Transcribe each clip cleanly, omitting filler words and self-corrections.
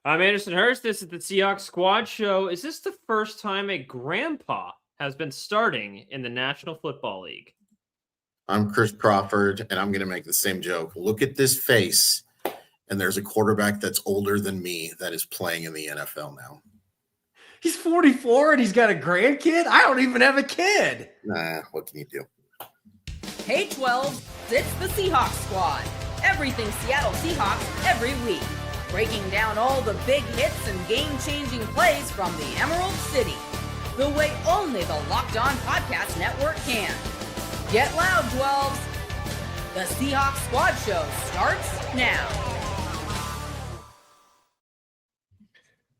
I'm Anderson Hurst. This is the Seahawks Squad Show. Is this the first time a grandpa has been starting in the National Football League? I'm Chris Crawford, and I'm going to make the same joke. Look at this face, and there's a quarterback that's older than me that is playing in the NFL now. He's 44 and he's got a grandkid? I don't even have a kid. Nah, what can you do? Hey, 12, it's the Seahawks Squad. Everything Seattle Seahawks every week. Breaking down all the big hits and game-changing plays from the Emerald City. The way only the Locked On Podcast Network can. Get loud, 12s. The Seahawks Squad Show starts now.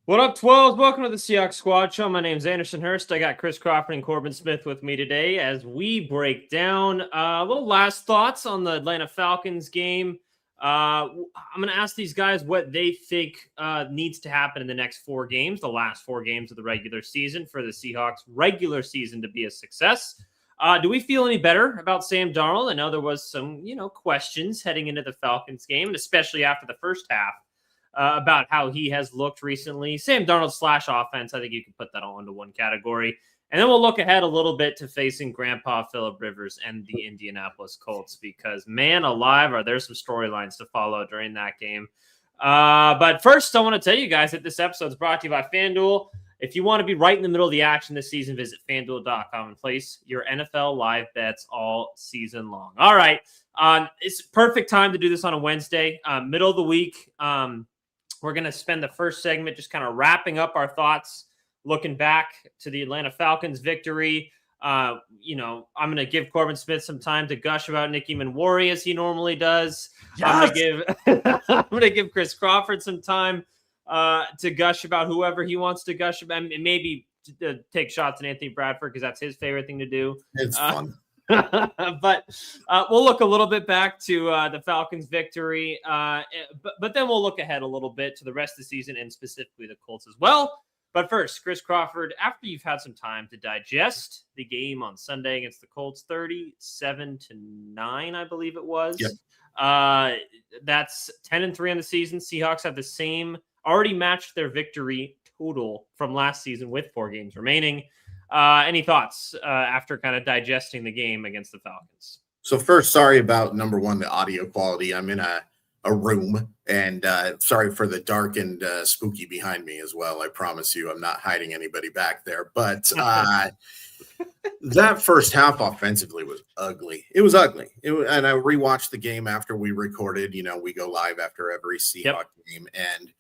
What up, 12s? Welcome to the Seahawks Squad Show. My name's Anderson Hurst. I got Chris Crawford and Corbin Smith with me today as we break down a little last thoughts on the Atlanta Falcons game. I'm going to ask these guys what they think needs to happen in the next 4 games, the last 4 games of the regular season, for the Seahawks regular season to be a success. Do we feel any better about Sam Darnold? I know there was some, questions heading into the Falcons game, and especially after the first half about how he has looked recently. Sam Darnold / offense, I think you can put that all into one category. And then we'll look ahead a little bit to facing Grandpa Phillip Rivers and the Indianapolis Colts, because, man alive, are there some storylines to follow during that game. But first, I want to tell you guys that this episode is brought to you by FanDuel. If you want to be right in the middle of the action this season, visit FanDuel.com and place your NFL live bets all season long. All right. It's perfect time to do this on a Wednesday, middle of the week. We're going to spend the first segment just kind of wrapping up our thoughts, looking back to the Atlanta Falcons victory. I'm going to give Corbin Smith some time to gush about Nicky Manwari as he normally does. Yes! I'm going to give Chris Crawford some time to gush about whoever he wants to gush about, and maybe take shots at Anthony Bradford because that's his favorite thing to do. It's fun. But we'll look a little bit back to the Falcons victory, but then we'll look ahead a little bit to the rest of the season and specifically the Colts as well. But first, Chris Crawford, after you've had some time to digest the game on Sunday against the Colts, 37-9, I believe it was. Yep. That's 10-3 on the season. Seahawks have the same, already matched their victory total from last season with 4 games remaining. Any thoughts after kind of digesting the game against the Falcons? So first, sorry about, number one, the audio quality. I'm in a room, and sorry for the dark and spooky behind me as well. I promise you I'm not hiding anybody back there. But that first half offensively was ugly. It was ugly. And I rewatched the game after we recorded. We go live after every Seahawks game, and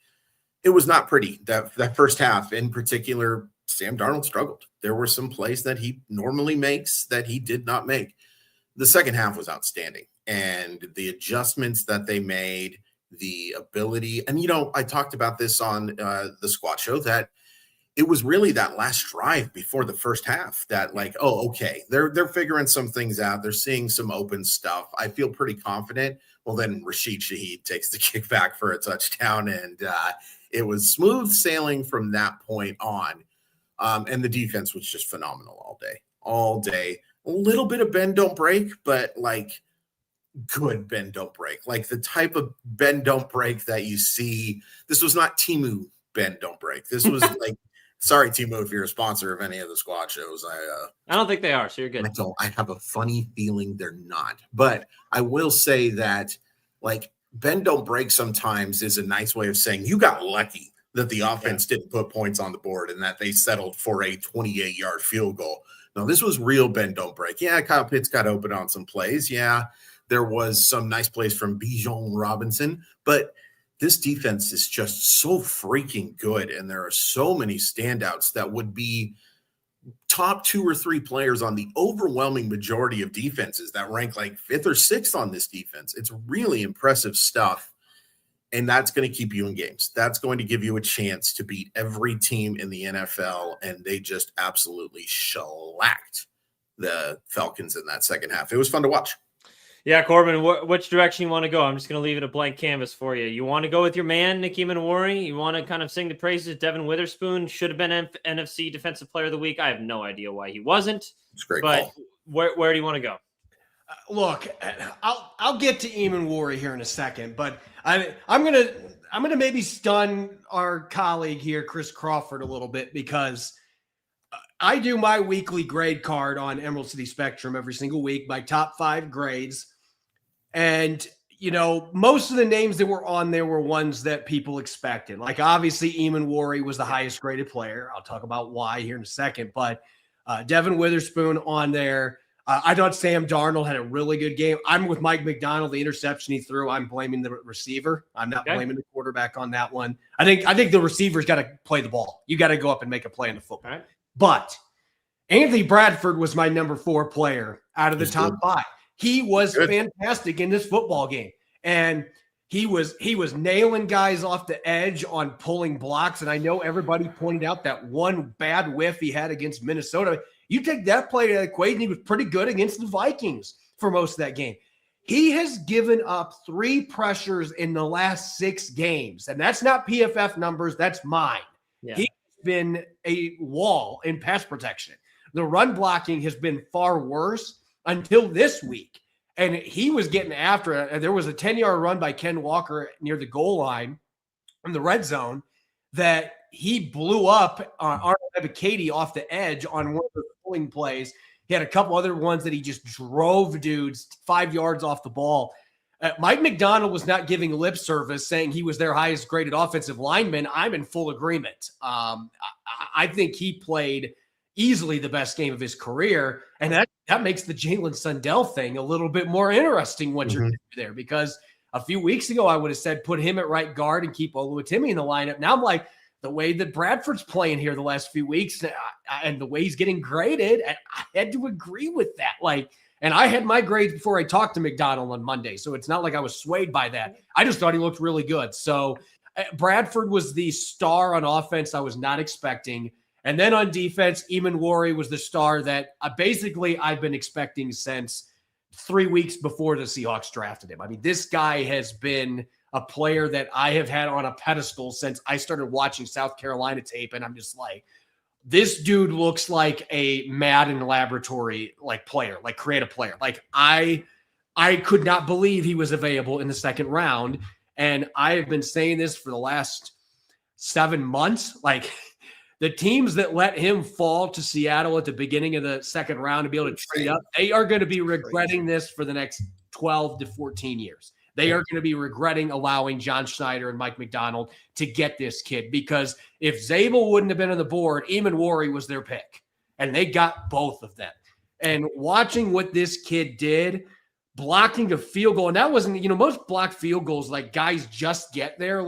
it was not pretty. That first half in particular, Sam Darnold struggled. There were some plays that he normally makes that he did not make. The second half was outstanding. And the adjustments that they made, the ability, and, I talked about this on the squad show, that it was really that last drive before the first half that okay, they're figuring some things out. They're seeing some open stuff. I feel pretty confident. Well, then Rashid Shaheed takes the kick back for a touchdown, and it was smooth sailing from that point on. And the defense was just phenomenal all day. A little bit of bend, don't break, but good bend, don't break. The type of bend, don't break that you see. This was not Temu bend, don't break. This was sorry, Temu, if you're a sponsor of any of the squad shows. I don't think they are, so you're good. I have a funny feeling they're not. But I will say that, bend, don't break sometimes is a nice way of saying you got lucky that the offense didn't put points on the board and that they settled for a 28-yard field goal. No, this was real bend, don't break. Yeah, Kyle Pitts got open on some plays. Yeah, there was some nice plays from Bijan Robinson, but this defense is just so freaking good, and there are so many standouts that would be top 2 or 3 players on the overwhelming majority of defenses that rank 5th or 6th on this defense. It's really impressive stuff. And that's going to keep you in games. That's going to give you a chance to beat every team in the NFL. And they just absolutely shellacked the Falcons in that second half. It was fun to watch. Yeah, Corbin, which direction you want to go? I'm just going to leave it a blank canvas for you. You want to go with your man, Nicky Manwari? You want to kind of sing the praises? Devin Witherspoon should have been NFC Defensive Player of the Week. I have no idea why he wasn't. It's great. But where do you want to go? Look, I'll get to Eamon Wari here in a second, but I'm gonna I'm going to maybe stun our colleague here, Chris Crawford, a little bit, because I do my weekly grade card on Emerald City Spectrum every single week, my top 5 grades. And, most of the names that were on there were ones that people expected. Like, obviously, Eamon Warry was the highest graded player. I'll talk about why here in a second. But Devin Witherspoon on there. I thought Sam Darnold had a really good game. I'm with Mike McDonald. The interception he threw, I'm blaming the receiver. I'm not blaming the quarterback on that one. I think the receiver's got to play the ball. You got to go up and make a play in the football. Right. But Anthony Bradford was my number 4 player out of the top 5. He was fantastic in this football game. And he was nailing guys off the edge on pulling blocks. And I know everybody pointed out that one bad whiff he had against Minnesota. You take that play to the equation, he was pretty good against the Vikings for most of that game. He has given up 3 pressures in the last 6 games. And that's not PFF numbers. That's mine. Yeah. He's been a wall in pass protection. The run blocking has been far worse until this week. And he was getting after it. There was a 10-yard run by Ken Walker near the goal line in the red zone that he blew up Arnold Ebiketie off the edge on one of the pulling plays. He had a couple other ones that he just drove dudes 5 yards off the ball. Mike McDonald was not giving lip service saying he was their highest graded offensive lineman. I'm in full agreement. I think he played easily the best game of his career. And that makes the Jalen Sundell thing a little bit more interesting once you're there, because a few weeks ago, I would have said, put him at right guard and keep Oluwatimi in the lineup. Now I'm like, the way that Bradford's playing here the last few weeks and the way he's getting graded, I had to agree with that. And I had my grades before I talked to McDonald on Monday. So it's not like I was swayed by that. I just thought he looked really good. So Bradford was the star on offense I was not expecting. And then on defense, Eamon Warry was the star that basically I've been expecting since 3 weeks before the Seahawks drafted him. I mean, this guy has been a player that I have had on a pedestal since I started watching South Carolina tape. And I'm just like, this dude looks like a Madden laboratory, player, creative player. I could not believe he was available in the second round. And I have been saying this for the last 7 months. The teams that let him fall to Seattle at the beginning of the second round to be able to trade up, they are going to be regretting this for the next 12 to 14 years. They are going to be regretting allowing John Schneider and Mike McDonald to get this kid, because if Zabel wouldn't have been on the board, Eamon Warry was their pick, and they got both of them. And watching what this kid did, blocking a field goal, and that wasn't, most blocked field goals, guys just get there,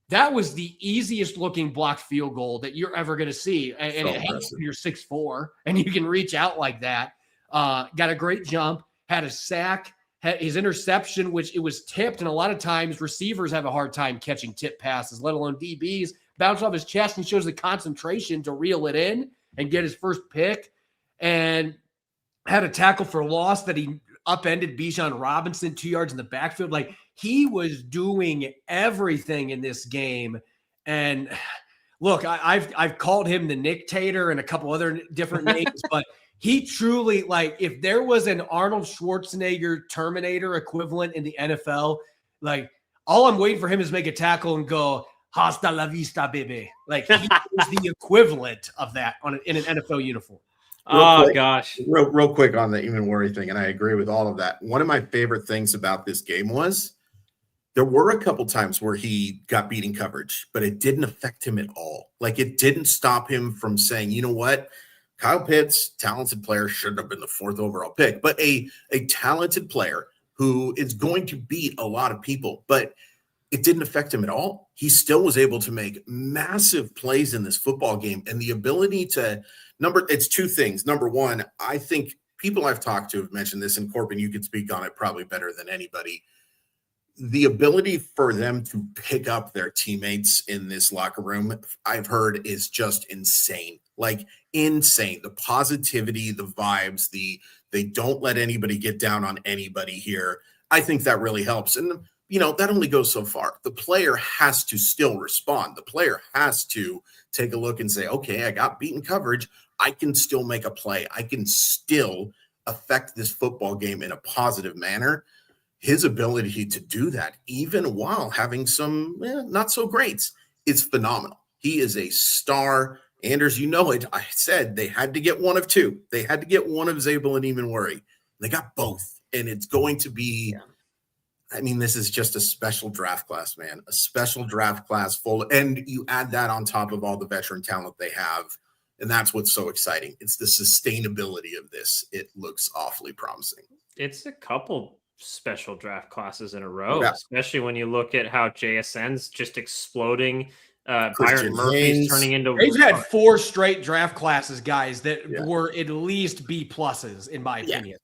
that was the easiest looking blocked field goal that you're ever going to see. And it happens when you're 6'4", and you can reach out like that. Got a great jump, had a sack, had his interception, which it was tipped. And a lot of times receivers have a hard time catching tip passes, let alone DBs. Bounced off his chest and shows the concentration to reel it in and get his first pick. And had a tackle for loss that he upended Bijan Robinson 2 yards in the backfield. He was doing everything in this game. And look, I've called him the Nick Tater and a couple other different names, but he truly, if there was an Arnold Schwarzenegger Terminator equivalent in the NFL, all I'm waiting for him is make a tackle and go, hasta la vista, baby. He is the equivalent of that in an NFL uniform. Gosh. Real quick on the Eamon Warry thing, and I agree with all of that. One of my favorite things about this game was there were a couple times where he got beating coverage, but it didn't affect him at all. It didn't stop him from saying, you know what? Kyle Pitts, talented player, shouldn't have been the 4th overall pick, but a talented player who is going to beat a lot of people, but it didn't affect him at all. He still was able to make massive plays in this football game, and the ability to it's 2 things. Number one, I think people I've talked to have mentioned this, and Corbin, you could speak on it probably better than anybody. The ability for them to pick up their teammates in this locker room, I've heard, is just insane. Insane. The positivity, the vibes, they don't let anybody get down on anybody here. I think that really helps. And, that only goes so far. The player has to still respond. The player has to take a look and say, okay, I got beaten coverage. I can still make a play. I can still affect this football game in a positive manner. his ability to do that, even while having some not so greats, is phenomenal. He is a star. Anders, you know it. I said they had to get one of two. They had to get one of Zabel and Eamon. They got both. And it's going to be, I mean, this is just a special draft class, man. A special draft class full. And you add that on top of all the veteran talent they have. And that's what's so exciting. It's the sustainability of this. It looks awfully promising. It's a couple special draft classes in a row, especially when you look at how JSN's just exploding. Byron Murphy's turning into. He's had 4 straight draft classes, guys, that were at least B pluses, in my opinion.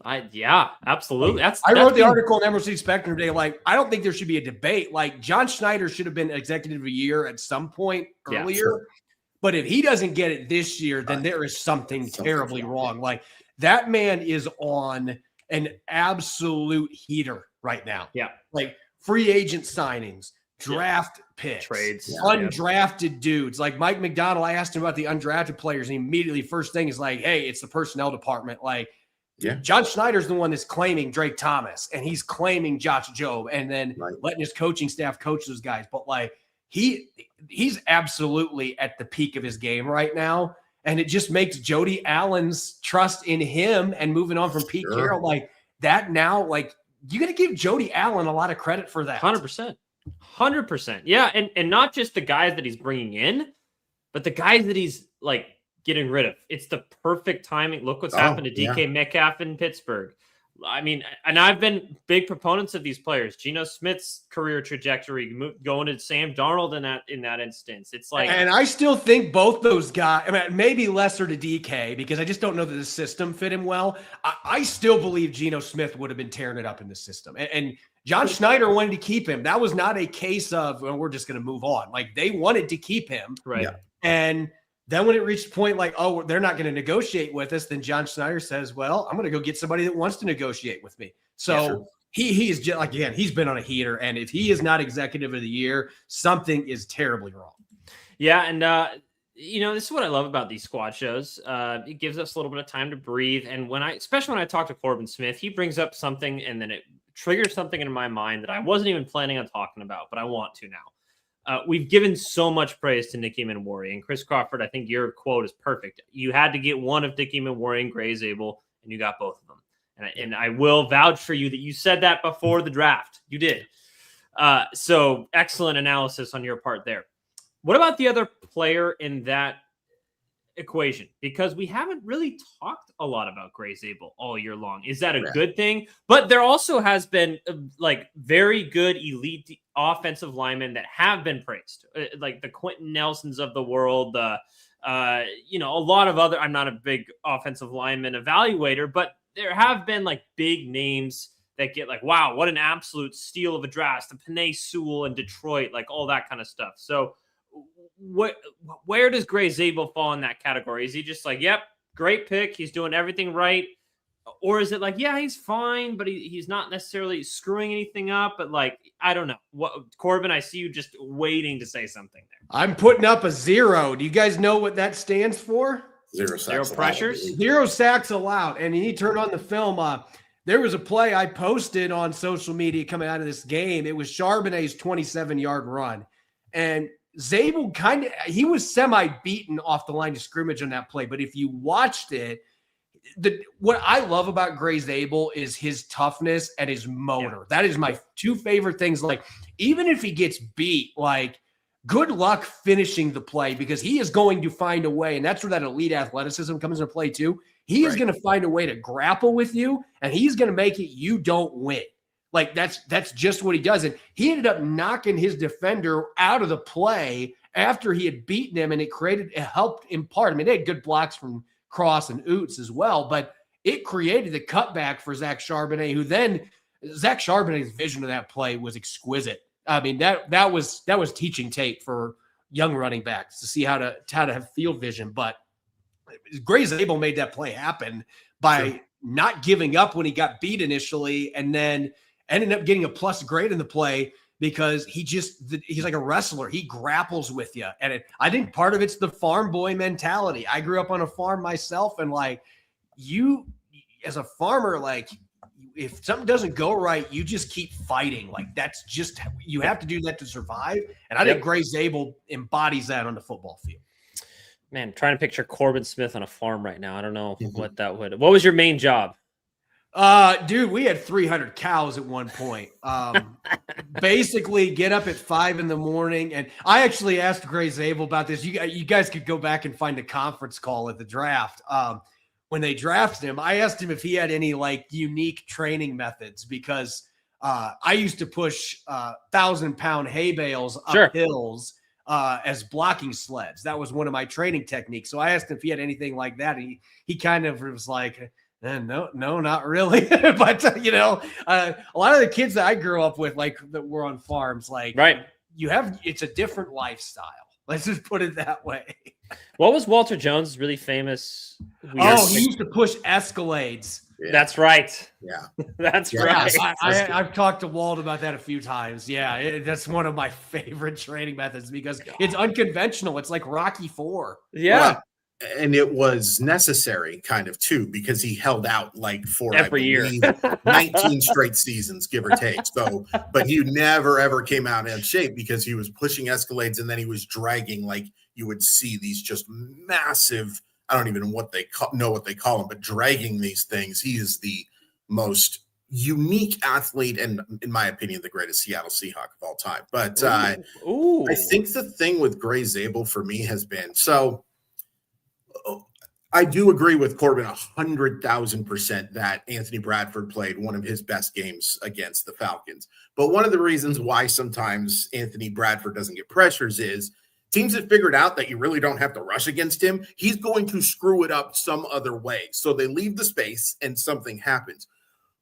Absolutely. I wrote the article in Emerald City Spectrum today. Like, I don't think there should be a debate. Like, John Schneider should have been executive of the year at some point earlier. Sure. But if he doesn't get it this year, then there is something terribly wrong. Like, that man is on an absolute heater right now. Yeah. Like, free agent signings, draft picks, trades, undrafted dudes. Like Mike McDonald, I asked him about the undrafted players, and immediately first thing is like, hey, it's the personnel department. Like, John Schneider's the one that's claiming Drake Thomas, and he's claiming Josh Jobe, and then letting his coaching staff coach those guys. But like, he's absolutely at the peak of his game right now. And it just makes Jody Allen's trust in him and moving on from Pete Carroll like that now. Like, you got to give Jody Allen a lot of credit for that. 100%. 100%. Yeah. And not just the guys that he's bringing in, but the guys that he's like getting rid of. It's the perfect timing. Look what's happened to DK Metcalf in Pittsburgh. I mean, and I've been big proponents of these players. Geno Smith's career trajectory, going to Sam Darnold in that instance. It's like, and I still think both those guys. I mean, maybe lesser to DK because I just don't know that the system fit him well. I still believe Geno Smith would have been tearing it up in the system, and John Schneider wanted to keep him. That was not a case of, well, we're just going to move on. Like, they wanted to keep him, right? And then when it reached the point like, oh, they're not going to negotiate with us, then John Schneider says, well, I'm going to go get somebody that wants to negotiate with me. So he's just like, again, he's been on a heater. And if he is not executive of the year, something is terribly wrong. Yeah. And, this is what I love about these squad shows. It gives us a little bit of time to breathe. And especially when I talk to Corbin Smith, he brings up something and then it triggers something in my mind that I wasn't even planning on talking about, but I want to now. We've given so much praise to Nicky Manwari and Chris Crawford. I think your quote is perfect. You had to get one of Nicky Manwari and Gray Zabel, and you got both of them. And I will vouch for you that you said that before the draft. You did. So excellent analysis on your part there. What about the other player in that equation? Because we haven't really talked a lot about Gray Zabel all year long. Is that a good thing? But there also has been like very good elite offensive linemen that have been praised, like the Quentin Nelsons of the world. A lot of other. I'm not a big offensive lineman evaluator, but there have been like big names that get like, wow, what an absolute steal of a draft. The Penei Sewell in Detroit, like all that kind of stuff. So where does Gray Zabel fall in that category? Is he just like, yep, great pick, he's doing everything right? Or is it like, yeah, he's fine, but he's not necessarily screwing anything up? But like, I don't know. What, Corbin, I see you just waiting to say something there. I'm putting up a 0. Do you guys know what that stands for? 0 sacks. 0 pressures? 0 sacks allowed. And you need to turn on the film. There was a play I posted on social media coming out of this game. It was Charbonnet's 27-yard run. And Zabel he was semi-beaten off the line of scrimmage on that play. But if you watched it, what I love about Gray Zabel is his toughness and his motor. Yeah. That is my 2 favorite things. Like, even if he gets beat, like, good luck finishing the play because he is going to find a way. And that's where that elite athleticism comes into play too. He is going to find a way to grapple with you, and he's going to make it you don't win. Like, that's just what he does. And he ended up knocking his defender out of the play after he had beaten him, and it helped in part. I mean, they had good blocks from Cross and Oots as well, but it created the cutback for Zach Charbonnet, who then Zach Charbonnet's vision of that play was exquisite. I mean, that was teaching tape for young running backs to see how to have field vision. But Gray Zabel made that play happen by not giving up when he got beat initially, and then ended up getting a plus grade in the play because he's like a wrestler. He grapples with you. And I think part of it's the farm boy mentality. I grew up on a farm myself, and like, you as a farmer, like, if something doesn't go right, you just keep fighting. Like that's just you have to do that to survive. And I think Gray Zabel embodies that on the football field. Man, trying to picture Corbin Smith on a farm right now. I don't know what that would. What was your main job? Dude, we had 300 cows at one point. Basically get up at 5 a.m. and I actually asked Gray Zabel about this. You guys could go back and find a conference call at the draft. When they drafted him, I asked him if he had any like unique training methods because I used to push 1,000-pound hay bales up hills as blocking sleds. That was one of my training techniques. So I asked him if he had anything like that. He kind of was like, no, not really. But a lot of the kids that I grew up with, like that were on farms, like it's a different lifestyle. Let's just put it that way. What was Walter Jones' really famous? He used to push Escalades. Yeah. That's right. Yeah, that's right. I've talked to Walt about that a few times. Yeah, that's one of my favorite training methods because it's unconventional. It's like Rocky IV. Yeah. Well, and it was necessary kind of too, because he held out like for every year, 19 straight seasons, give or take. So, but he never ever came out in shape because he was pushing Escalades and then he was dragging, like you would see these just massive, I don't even know what they call them, but dragging these things. He is the most unique athlete and, in my opinion, the greatest Seattle Seahawk of all time. But I think the thing with Gray Zabel for me has been, so I do agree with Corbin 100,000% that Anthony Bradford played one of his best games against the Falcons. But one of the reasons why sometimes Anthony Bradford doesn't get pressures is teams have figured out that you really don't have to rush against him. He's going to screw it up some other way. So they leave the space and something happens.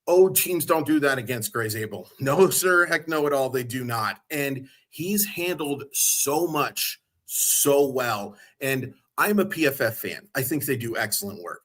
Oh, teams don't do that against Gray Zabel. No, sir. Heck no at all. They do not. And he's handled so much so well. And I'm a PFF fan. I think they do excellent work.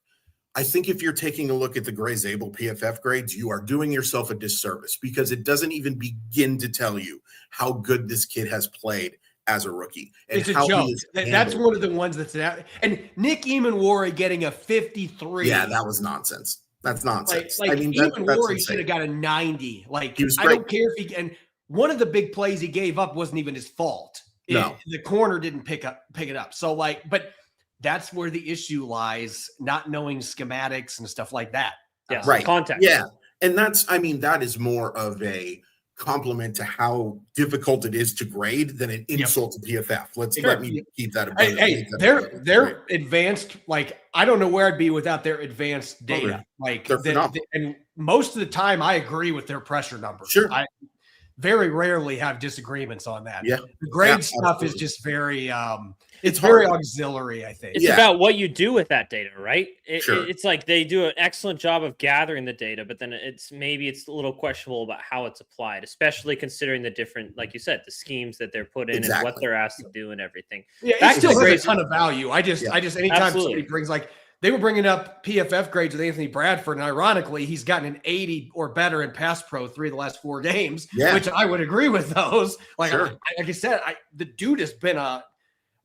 I think if you're taking a look at the Gray Zabel PFF grades, you are doing yourself a disservice because it doesn't even begin to tell you how good this kid has played as a rookie. And it's a joke. That's one of the ones that's out. And Nick Emanwari getting a 53. Yeah, that was nonsense. That's nonsense. Like I mean, Emanwari should have got a 90. Like, I don't care if he – and one of the big plays he gave up wasn't even his fault. The corner didn't pick it up. So, but – that's where the issue lies, not knowing schematics and stuff like that. Yes, right. Context. Yeah. And that is more of a compliment to how difficult it is to grade than an insult to PFF. Let me keep that. They're advanced. Like, I don't know where I'd be without their advanced data. And most of the time I agree with their pressure numbers. Sure. I very rarely have disagreements on that. Yeah. The grade stuff is just very, it's very auxiliary, I think. It's about what you do with that data, right? Sure. It's like they do an excellent job of gathering the data, but then it's a little questionable about how it's applied, especially considering the different, like you said, the schemes that they're put in and what they're asked to do and everything. Yeah, it still has a ton of value. I just anytime somebody brings, like, they were bringing up PFF grades with Anthony Bradford, and ironically, he's gotten an 80 or better in pass pro 3 of the last 4 games, which I would agree with those. Like, like I said, the dude has been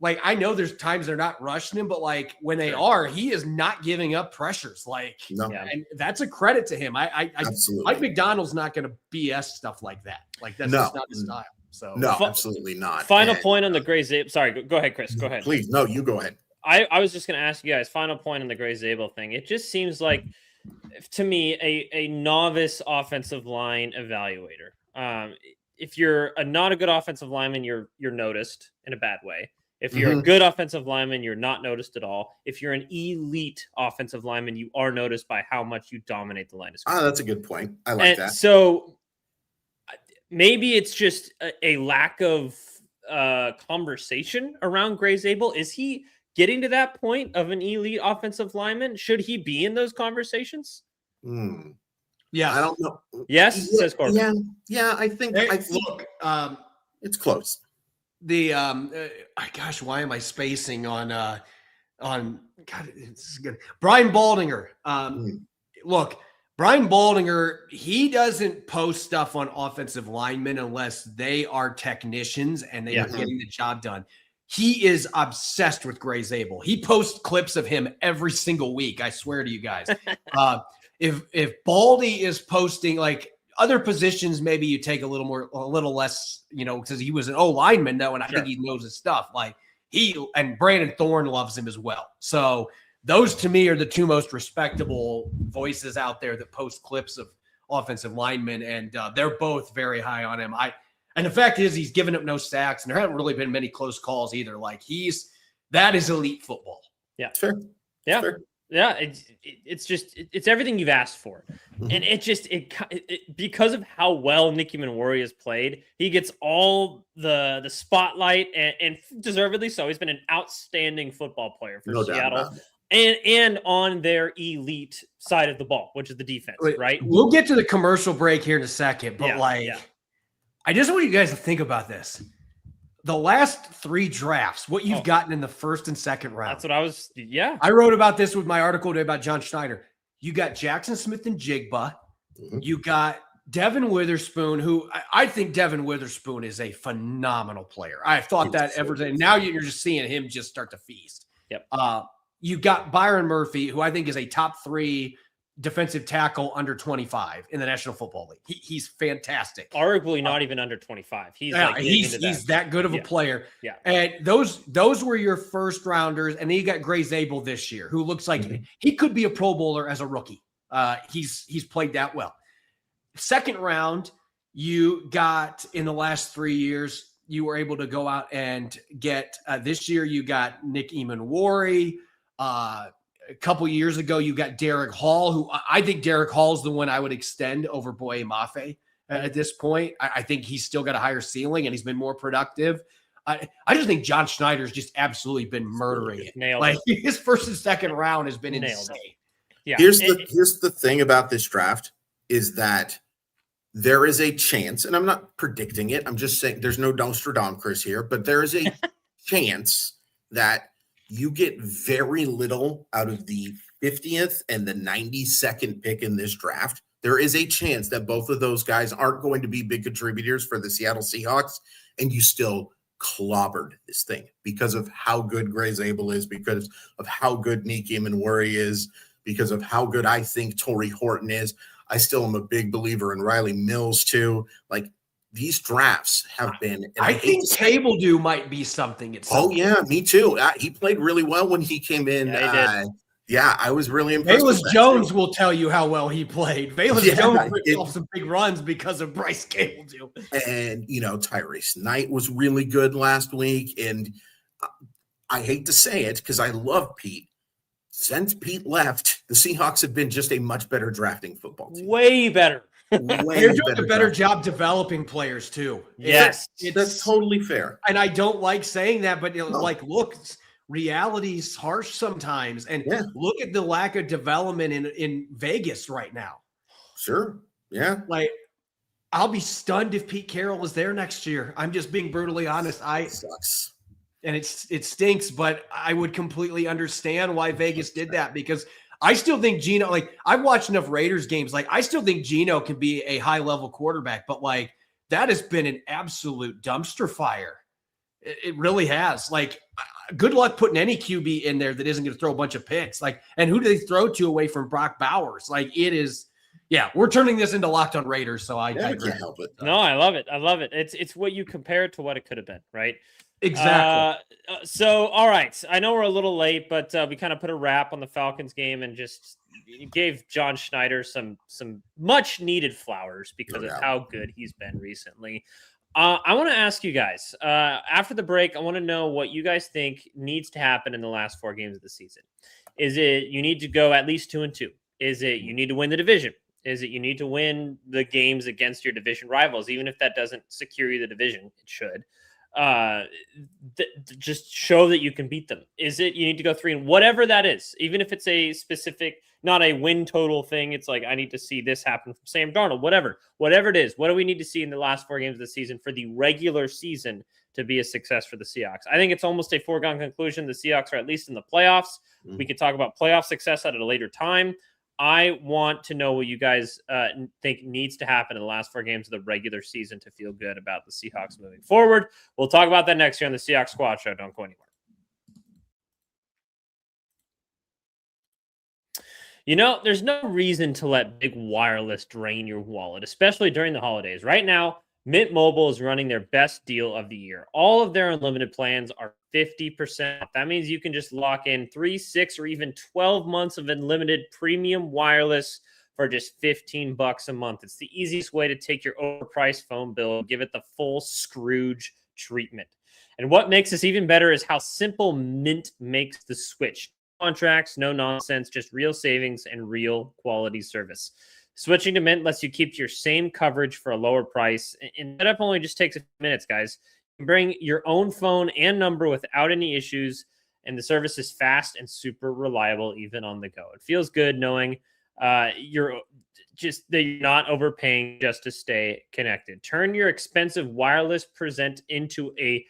I know there's times they're not rushing him, but like when they are, he is not giving up pressures. And that's a credit to him. Mike McDonald's not going to BS stuff like that. Like that's just not his style. So absolutely not. Final point on the Gray Zabel. Sorry, go ahead, Chris. Go ahead. Please, no, you go ahead. I was just going to ask you guys, final point on the Gray Zabel thing. It just seems like, to me, a novice offensive line evaluator. If you're not a good offensive lineman, you're noticed in a bad way. If you're a good offensive lineman, you're not noticed at all. If you're an elite offensive lineman, you are noticed by how much you dominate the line of scrimmage. That's a good point. I like that. So maybe it's just a lack of conversation around Gray Zabel. Is he getting to that point of an elite offensive lineman? Should he be in those conversations? Yeah, I don't know. Yes, says Corbin. Yeah. I think. Look, it's close. Gosh, why am I spacing on God, it's good. Brian Baldinger. Look, Brian Baldinger, he doesn't post stuff on offensive linemen unless they are technicians and they are getting the job done. He is obsessed with Gray Zabel. He posts clips of him every single week. I swear to you guys. if Baldy is posting like other positions, maybe you take a little less, because he was an O lineman though, and I think he knows his stuff. Like and Brandon Thorne loves him as well. So those to me are the two most respectable voices out there that post clips of offensive linemen, and they're both very high on him. And the fact is, he's given up no sacks, and there haven't really been many close calls either. Like that is elite football. Yeah, fair. Yeah, fair. Yeah. It's everything you've asked for, and it because of how well Nicky Manwari has played, he gets all the spotlight, and deservedly so. He's been an outstanding football player for Seattle. And on their elite side of the ball, which is the defense, right? We'll get to the commercial break here in a second, but I just want you guys to think about this. The last 3 drafts, what you've gotten in the first and second round. That's what I was, I wrote about this with my article today about John Schneider. You got Jackson Smith and Jigba. You got Devin Witherspoon, who I think Devin Witherspoon is a phenomenal player. I've thought that ever since. Now you're just seeing him just start to feast. Yep. You got Byron Murphy, who I think is a top 3 defensive tackle under 25 in the National Football League. He's fantastic. Arguably not even under 25. He's that good of a player. Yeah. And those were your first rounders. And then you got Gray Zabel this year, who looks like he could be a Pro Bowler as a rookie. He's played that well. Second round, you got in the last 3 years, you were able to go out and get this year you got Nick Emanwari. A couple years ago, you got Derek Hall, who I think Derek Hall is the one I would extend over Boye Mafe at this point. I think he's still got a higher ceiling and he's been more productive. I just think John Schneider's just absolutely been murdering it. Nailed it. His first and second round has been insane. Yeah. Here's the thing about this draft is that there is a chance, and I'm not predicting it. I'm just saying there's no Nostradamus here, but there is a chance that you get very little out of the 50th and the 92nd pick in this draft. There is a chance that both of those guys aren't going to be big contributors for the Seattle Seahawks, and you still clobbered this thing because of how good Gray Zabel is, because of how good Nicky Manwari is, because of how good I think Torrey Horton is. I still am a big believer in Riley Mills too. Like, these drafts have been. I think Cable Do might be something. Yeah, me too. He played really well when he came in. Yeah, he did. I was really impressed. Velus Jones will tell you how well he played. Velus Jones picked off some big runs because of Bryce Cable Do. And Tyrese Knight was really good last week. And I hate to say it because I love Pete. Since Pete left, the Seahawks have been just a much better drafting football team. Way better. They're doing a better job developing players too. Yes, that's totally fair. And I don't like saying that, but look, reality's harsh sometimes. And look at the lack of development in Vegas right now. Sure. Yeah. Like, I'll be stunned if Pete Carroll is there next year. I'm just being brutally honest. Sucks. And it stinks, but I would completely understand why Vegas did that, because I still think Geno, I've watched enough Raiders games. I still think Geno can be a high-level quarterback, but that has been an absolute dumpster fire. It really has. Good luck putting any QB in there that isn't going to throw a bunch of picks. And who do they throw to away from Brock Bowers? It is. Yeah, we're turning this into Locked on Raiders, so I can't help it. No, I love it. I love it. It's what you compare it to what it could have been, right? Exactly. So, all right. I know we're a little late, but we kind of put a wrap on the Falcons game and just gave John Schneider some much needed flowers because of how good he's been recently. I want to ask you guys, after the break, I want to know what you guys think needs to happen in the last 4 games of the season. Is it you need to go at least 2-2? Is it you need to win the division? Is it you need to win the games against your division rivals, even if that doesn't secure you the division? It should. Just show that you can beat them. Is it you need to go 3 and whatever that is, even if it's a specific, not a win total thing? It's I need to see this happen from Sam Darnold, whatever it is. What do we need to see in the last 4 games of the season for the regular season to be a success for the Seahawks? I think it's almost a foregone conclusion. The Seahawks are at least in the playoffs. We could talk about playoff success at a later time. I want to know what you guys think needs to happen in the last 4 games of the regular season to feel good about the Seahawks moving forward. We'll talk about that next year on the Seahawks Squad Show. Don't go anywhere. There's no reason to let big wireless drain your wallet, especially during the holidays. Right now, Mint Mobile is running their best deal of the year. All of their unlimited plans are 50% off. That means you can just lock in 3, 6, or even 12 months of unlimited premium wireless for just $15 a month. It's the easiest way to take your overpriced phone bill and give it the full Scrooge treatment. And what makes this even better is how simple Mint makes the switch. Contracts, no nonsense, just real savings and real quality service. Switching to Mint lets you keep your same coverage for a lower price. And setup only just takes a few minutes, guys. You can bring your own phone and number without any issues, and the service is fast and super reliable even on the go. It feels good knowing you're not overpaying just to stay connected. Turn your expensive wireless present into a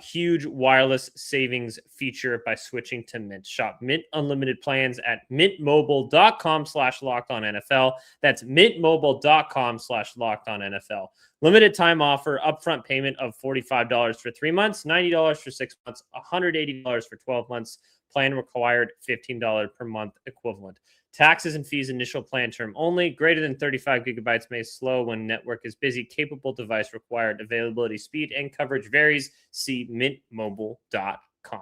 huge wireless savings feature by switching to Mint. Shop Mint Unlimited plans at mintmobile.com/LockedOnNFL. That's mintmobile.com/LockedOnNFL. Limited time offer, upfront payment of $45 for 3 months, $90 for 6 months, $180 for 12 months. Plan required $15 per month equivalent. Taxes and fees initial plan term only. Greater than 35 gigabytes may slow when network is busy. Capable device required. Availability, speed, and coverage varies. See mintmobile.com.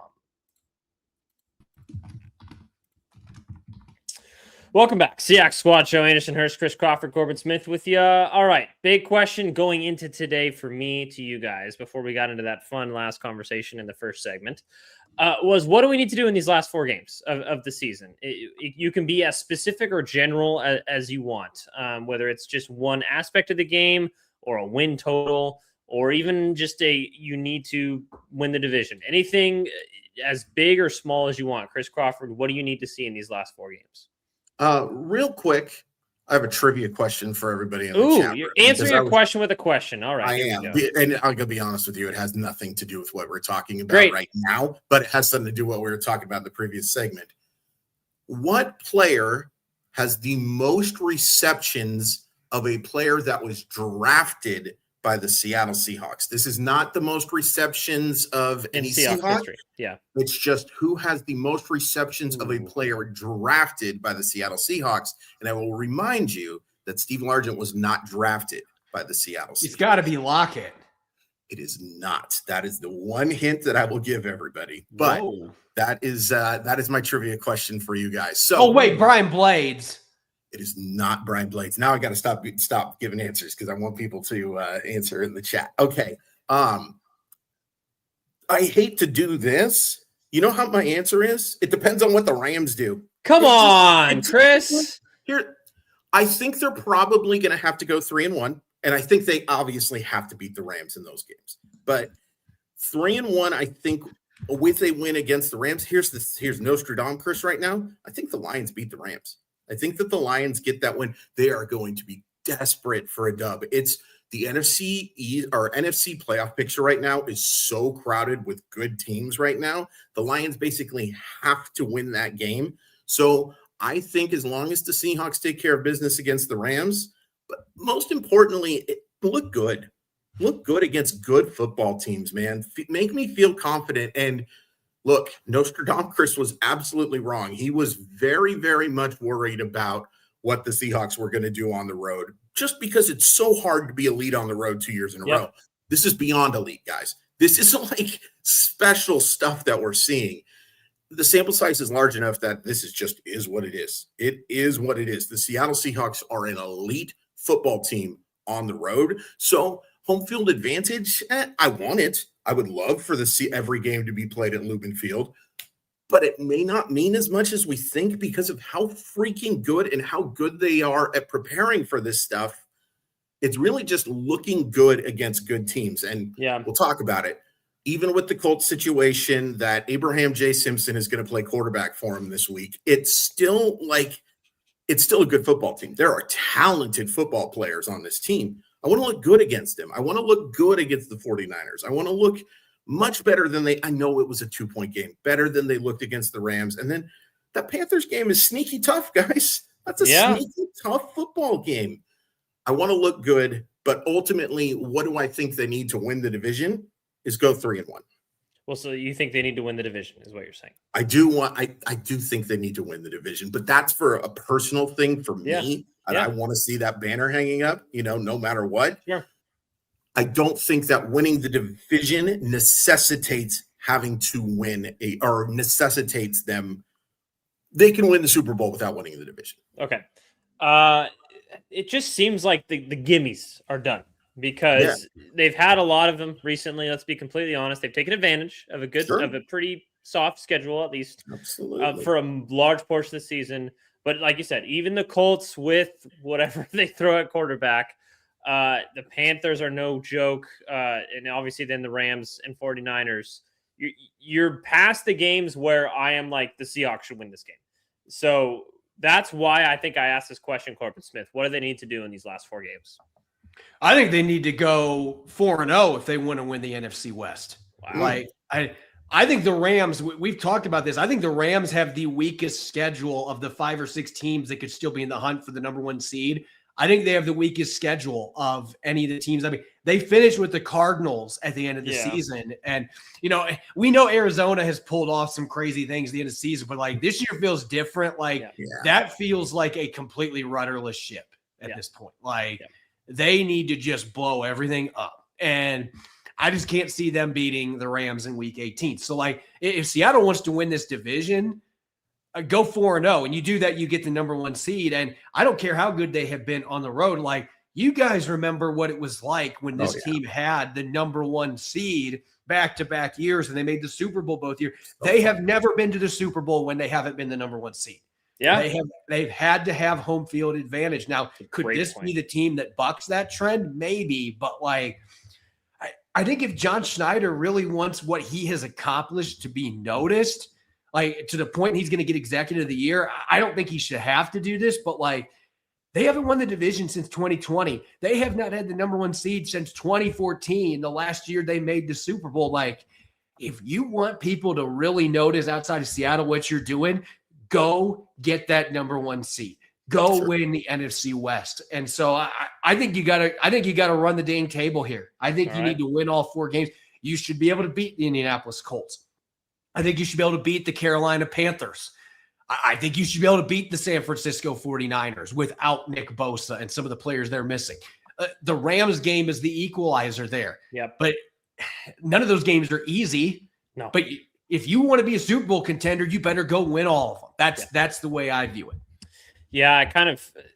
Welcome back. SEAHAWKS Squad Show. Anderson Hurst, Chris Crawford, Corbin Smith with you. All right. Big question going into today for me to you guys before we got into that fun last conversation in the first segment was what do we need to do in these last 4 games of the season? You can be as specific or general as you want, whether it's just one aspect of the game or a win total or even just you need to win the division. Anything as big or small as you want. Chris Crawford, what do you need to see in these last 4 games? Real quick, I have a trivia question for everybody in the chat. You're answering a question with a question. All right. I am. And I'm going to be honest with you. It has nothing to do with what we're talking about right now, but it has something to do with what we were talking about in the previous segment. What player has the most receptions of a player that was drafted by the Seattle Seahawks? This is not the most receptions of any Seahawks history. Yeah. It's just who has the most receptions of a player drafted by the Seattle Seahawks. And I will remind you that Steve Largent was not drafted by the Seattle Seahawks. It's got to be Lockett. It is not. That is the one hint that I will give everybody. But that is my trivia question for you guys. So, wait, Brian Blades. It is not Brian Blades. Now I got to stop giving answers because I want people to answer in the chat. Okay. I hate to do this. You know how my answer is? It depends on what the Rams do. Come on, Chris. Here, I think they're probably going to have to go 3-1, and I think they obviously have to beat the Rams in those games. But 3-1, I think with a win against the Rams, here's Nostradamus Chris right now. I think the Lions beat the Rams. I think that the Lions get that win. They are going to be desperate for a dub. It's the NFC playoff picture right now is so crowded with good teams right now. The Lions basically have to win that game. So I think as long as the Seahawks take care of business against the Rams, but most importantly, look good. Look good against good football teams, man. Make me feel confident. And look, Nostradamus Chris was absolutely wrong. He was very, very much worried about what the Seahawks were going to do on the road, just because it's so hard to be elite on the road 2 years in a row. This is beyond elite, guys. This is like special stuff that we're seeing. The sample size is large enough that this is what it is. It is what it is. The Seattle Seahawks are an elite football team on the road. So home field advantage, I want it. I would love for every game to be played at Lumen Field, but it may not mean as much as we think because of how freaking good and how good they are at preparing for this stuff. It's really just looking good against good teams. And we'll talk about it. Even with the Colts situation that Abraham J. Simpson is going to play quarterback for him this week, it's still a good football team. There are talented football players on this team. I want to look good against them. I want to look good against the 49ers. I want to look much better than I know it was a 2-point game, better than they looked against the Rams. And then that Panthers game is sneaky tough, guys. That's a sneaky tough football game. I want to look good, but ultimately, what do I think they need to win the division is go 3-1. Well, so you think they need to win the division is what you're saying. I do think they need to win the division, but that's for a personal thing for me. And I want to see that banner hanging up, no matter what. Sure. I don't think that winning the division necessitates having to win or necessitates them. They can win the Super Bowl without winning the division. Okay. It just seems like the gimmies are done because they've had a lot of them recently. Let's be completely honest. They've taken advantage of a pretty soft schedule, at least for a large portion of the season. But like you said, even the Colts with whatever they throw at quarterback, the Panthers are no joke. And obviously then the Rams and 49ers, you're past the games where I am like the Seahawks should win this game. So that's why I think I asked this question, Corbin Smith. What do they need to do in these last 4 games? I think they need to go 4-0 if they want to win the NFC West. Wow. Like I think the Rams, we've talked about this. I think the Rams have the weakest schedule of the 5 or 6 teams that could still be in the hunt for the number 1 seed. I think they have the weakest schedule of any of the teams. I mean, they finished with the Cardinals at the end of the season. And, we know Arizona has pulled off some crazy things at the end of the season, but like this year feels different. Like that feels like a completely rudderless ship at this point. Like they need to just blow everything up. And I just can't see them beating the Rams in week 18. So like if Seattle wants to win this division, go 4-0, and you do that, you get the number 1 seed. And I don't care how good they have been on the road. Like you guys remember what it was like when this team had the number 1 seed back-to-back years, and they made the Super Bowl both years. They have never been to the Super Bowl when they haven't been the number 1 seed. Yeah, they've had to have home field advantage. Now, could this be the team that bucks that trend? Maybe, but like I think if John Schneider really wants what he has accomplished to be noticed, like to the point he's going to get executive of the year, I don't think he should have to do this, but like they haven't won the division since 2020. They have not had the number 1 seed since 2014, the last year they made the Super Bowl. Like if you want people to really notice outside of Seattle what you're doing, go get that number 1 seed. Go win the NFC West. And so I think you gotta run the dang table here. I think you need to win all 4 games. You should be able to beat the Indianapolis Colts. I think you should be able to beat the Carolina Panthers. I think you should be able to beat the San Francisco 49ers without Nick Bosa and some of the players they're missing. The Rams game is the equalizer there. But none of those games are easy. No. But if you want to be a Super Bowl contender, you better go win all of them. That's the way I view it. Yeah,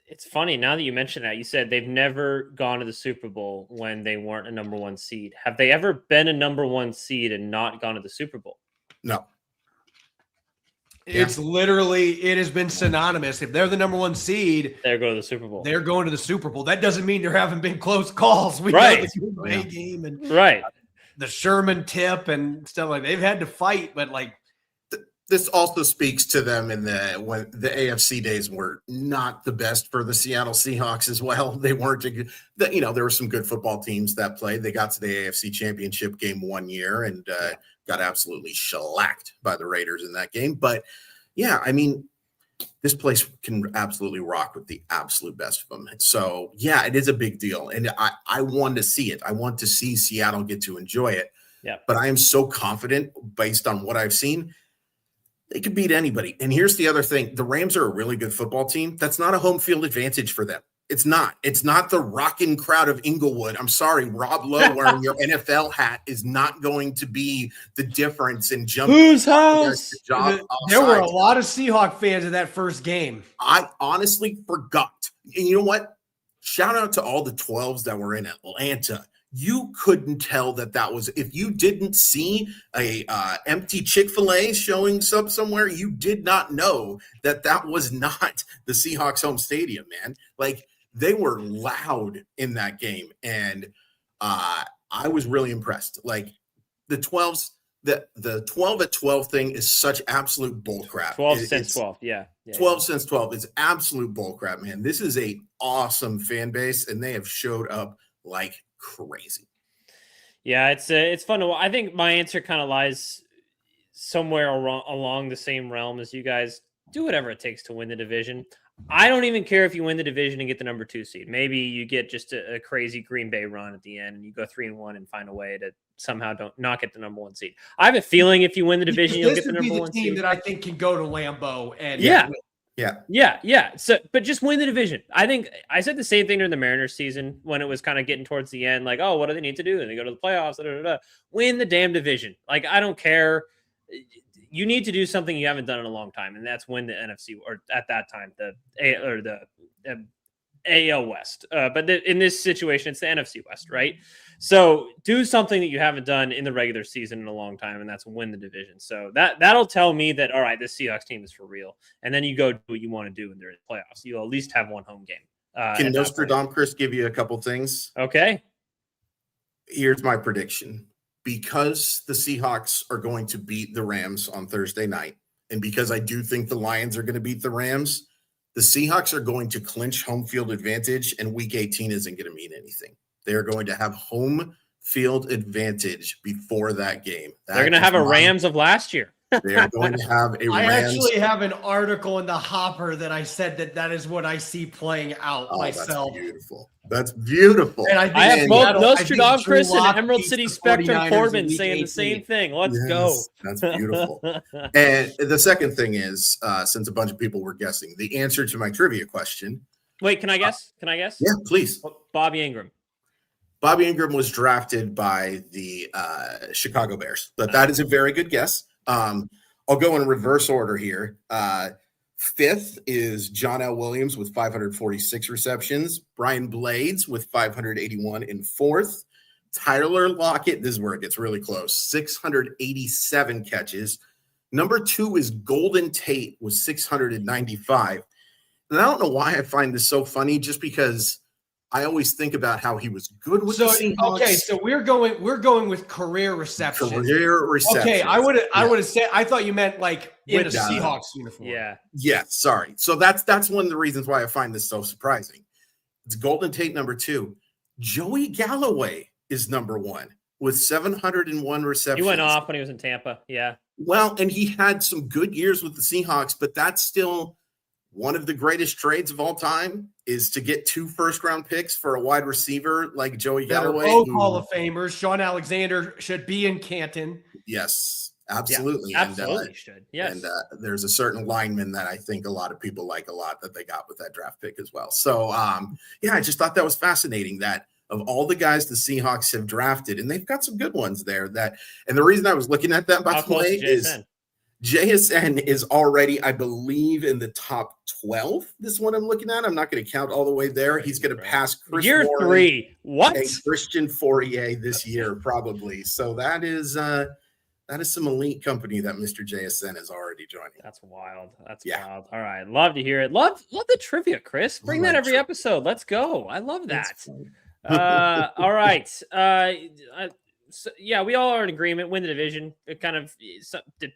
it's funny now that you mentioned that. You said they've never gone to the Super Bowl when they weren't a number 1 seed. Have they ever been a number 1 seed and not gone to the Super Bowl? No. It's literally, it has been synonymous. If they're the number 1 seed, they're going to the Super Bowl. They're going to the Super Bowl. That doesn't mean there haven't been close calls. We know the Green Bay game and the Sherman tip and stuff like that. They've had to fight, but like this also speaks to them when the AFC days were not the best for the Seattle Seahawks as well. They weren't there were some good football teams that played. They got to the AFC Championship game 1 year and got absolutely shellacked by the Raiders in that game. But yeah, I mean, this place can absolutely rock with the absolute best of them. So yeah, it is a big deal. And I want to see it. I want to see Seattle get to enjoy it. Yeah. But I am so confident based on what I've seen, they could beat anybody. And here's the other thing. The Rams are a really good football team. That's not a home field advantage for them. It's not. It's not the rocking crowd of Inglewood. I'm sorry, Rob Lowe wearing your NFL hat is not going to be the difference in jumping. Whose house? There were a lot of Seahawk fans in that first game. I honestly forgot. And you know what? Shout out to all the 12s that were in Atlanta. You couldn't tell that was, if you didn't see a empty Chick-fil-A showing up somewhere, you did not know that was not the Seahawks home stadium, man. Like, they were loud in that game, and I was really impressed. Like, the 12s, the 12 at 12 thing is such absolute bullcrap. 12 since 12, yeah. 12 since 12 is absolute bullcrap, man. This is a awesome fan base, and they have showed up like crazy. Yeah, it's fun to. I think my answer kind of lies somewhere along the same realm as you guys. Do whatever it takes to win the division. I don't even care if you win the division and get the number 2 seed. Maybe you get just a crazy Green Bay run at the end and you go 3-1 and find a way to somehow don't not get the number 1 seed. I have a feeling if you win the division, you'll get the number 1 team seed. that I think can go to Lambeau and Yeah. So, but just win the division. I think I said the same thing during the Mariners season when it was kind of getting towards the end. Like, oh, what do they need to do? And they go to the playoffs. Win the damn division. Like, I don't care. You need to do something you haven't done in a long time, and that's win the NFC, or at that time the AL West. But in this situation, it's the NFC West, right? So do something that you haven't done in the regular season in a long time, and that's win the division. So that'll tell me that, all right, this Seahawks team is for real. And then you go do what you want to do in the playoffs. You'll at least have one home game. Can Nostradamus Chris give you a couple things? Okay. Here's my prediction. Because the Seahawks are going to beat the Rams on Thursday night, and because I do think the Lions are going to beat the Rams, the Seahawks are going to clinch home field advantage, and Week 18 isn't going to mean anything. They are going to have home field advantage before that game. They're going to have a Rams of last year. They are going to have a Rams. I actually have an article in the hopper that I said that is what I see playing out myself. That's beautiful. That's beautiful. And I have both Nostradamus Chris and Emerald City Spectrum Corbin saying the same thing. Let's go. That's beautiful. And the second thing is, since a bunch of people were guessing, the answer to my trivia question. Wait, can I guess? Yeah, please. Bobby Ingram. Bobby Ingram was drafted by the Chicago Bears, but that is a very good guess. I'll go in reverse order here. Fifth is John L. Williams with 546 receptions. Brian Blades with 581 in fourth. Tyler Lockett, this is where it gets really close, 687 catches. Number 2 is Golden Tate with 695. And I don't know why I find this so funny, just because I always think about how he was good with the Seahawks. Okay, so we're going with career reception. Okay, I would have said, I thought you meant like in a Seahawks uniform. Yeah, sorry. So that's one of the reasons why I find this so surprising. It's Golden Tate number 2. Joey Galloway is number 1 with 701 receptions. He went off when he was in Tampa. Yeah. Well, and he had some good years with the Seahawks, but that's still one of the greatest trades of all time, is to get 2 first-round picks for a wide receiver like Joey Galloway. Both Hall of Famers. Sean Alexander should be in Canton. Yes, absolutely. Yeah, absolutely should. Yes. And there's a certain lineman that I think a lot of people like a lot that they got with that draft pick as well. So, I just thought that was fascinating that of all the guys the Seahawks have drafted, and they've got some good ones there. And the reason I was looking at that, by the way, is JSN is already, I believe, in the top 12. This is what I'm looking at. I'm not going to count all the way there. He's going to pass Chris Year Warren 3. What? And Christian Fourier this year, probably. So that is some elite company that Mr. JSN is already joining. That's wild. That's wild. All right. Love to hear it. Love the trivia, Chris. Bring that every episode. Let's go. I love that. All right. So, we all are in agreement. Win the division. It kind of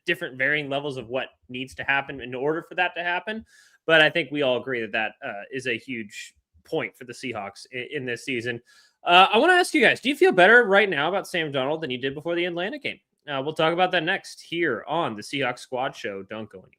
different varying levels of what needs to happen in order for that to happen. But I think we all agree that is a huge point for the Seahawks in this season. I want to ask you guys, do you feel better right now about Sam Darnold than you did before the Atlanta game? We'll talk about that next here on the Seahawks Squad Show. Don't go anywhere.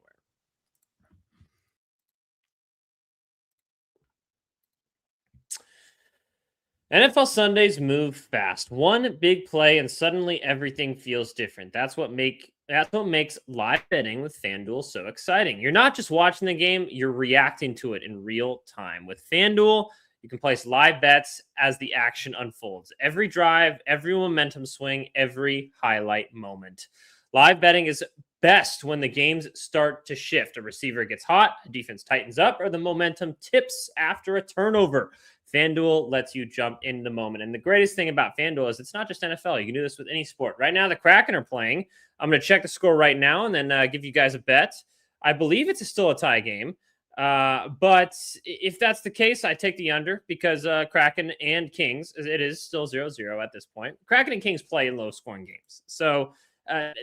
NFL Sundays move fast. One big play and suddenly everything feels different. That's what makes live betting with FanDuel so exciting. You're not just watching the game, you're reacting to it in real time. With FanDuel, you can place live bets as the action unfolds. Every drive, every momentum swing, every highlight moment. Live betting is best when the games start to shift. A receiver gets hot, a defense tightens up, or the momentum tips after a turnover. FanDuel lets you jump in the moment. And the greatest thing about FanDuel is it's not just NFL. You can do this with any sport. Right now, the Kraken are playing. I'm going to check the score right now and then give you guys a bet. I believe it's still a tie game. But if that's the case, I take the under because Kraken and Kings, it is still 0-0 at this point. Kraken and Kings play in low-scoring games. So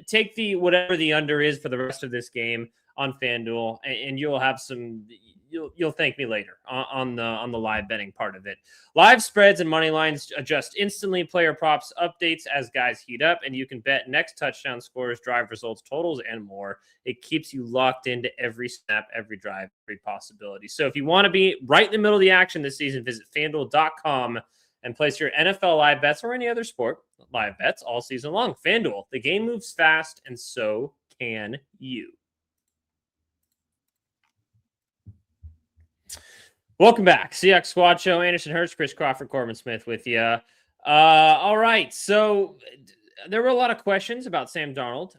take whatever the under is for the rest of this game on FanDuel, and you'll have some. You'll thank me later on the live betting part of it. Live spreads and money lines adjust instantly. Player props updates as guys heat up, and you can bet next touchdown scores, drive results, totals, and more. It keeps you locked into every snap, every drive, every possibility. So if you want to be right in the middle of the action this season, visit FanDuel.com and place your NFL live bets or any other sport live bets all season long. FanDuel, the game moves fast, and so can you. Welcome back. Seahawks Squad Show. Anderson Hurst, Chris Crawford, Corbin Smith with you. All right. So there were a lot of questions about Sam Darnold,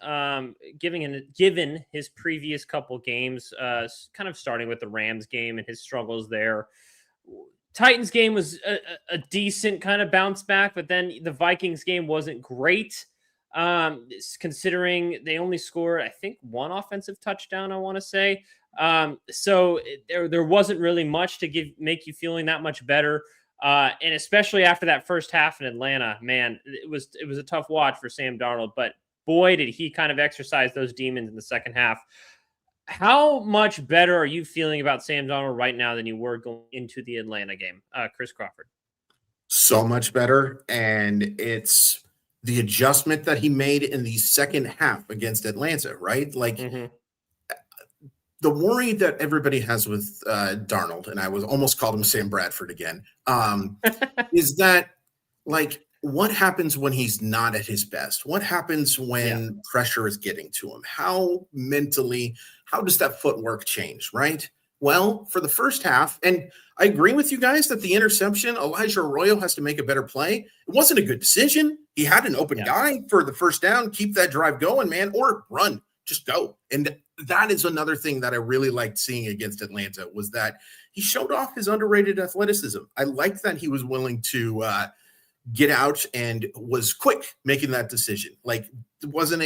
given his previous couple games, kind of starting with the Rams game and his struggles there. Titans game was a decent kind of bounce back, but then the Vikings game wasn't great, considering they only scored, I think, one offensive touchdown, I want to say. So there wasn't really much to make you feeling that much better. And especially after that first half in Atlanta, man, it was a tough watch for Sam Darnold, but boy, did he kind of exercise those demons in the second half. How much better are you feeling about Sam Darnold right now than you were going into the Atlanta game? Chris Crawford. So much better. And it's the adjustment that he made in the second half against Atlanta, right? Like, the worry that everybody has with Darnold, and I was almost called him Sam Bradford again, is that, like, what happens when he's not at his best? What happens when pressure is getting to him? How does that footwork change, right? Well, for the first half, and I agree with you guys that the interception, Elijah Arroyo has to make a better play. It wasn't a good decision. He had an open guy for the first down. Keep that drive going, man, or run. Just go. And that is another thing that I really liked seeing against Atlanta, was that he showed off his underrated athleticism. I liked that he was willing to get out and was quick making that decision. Like, it wasn't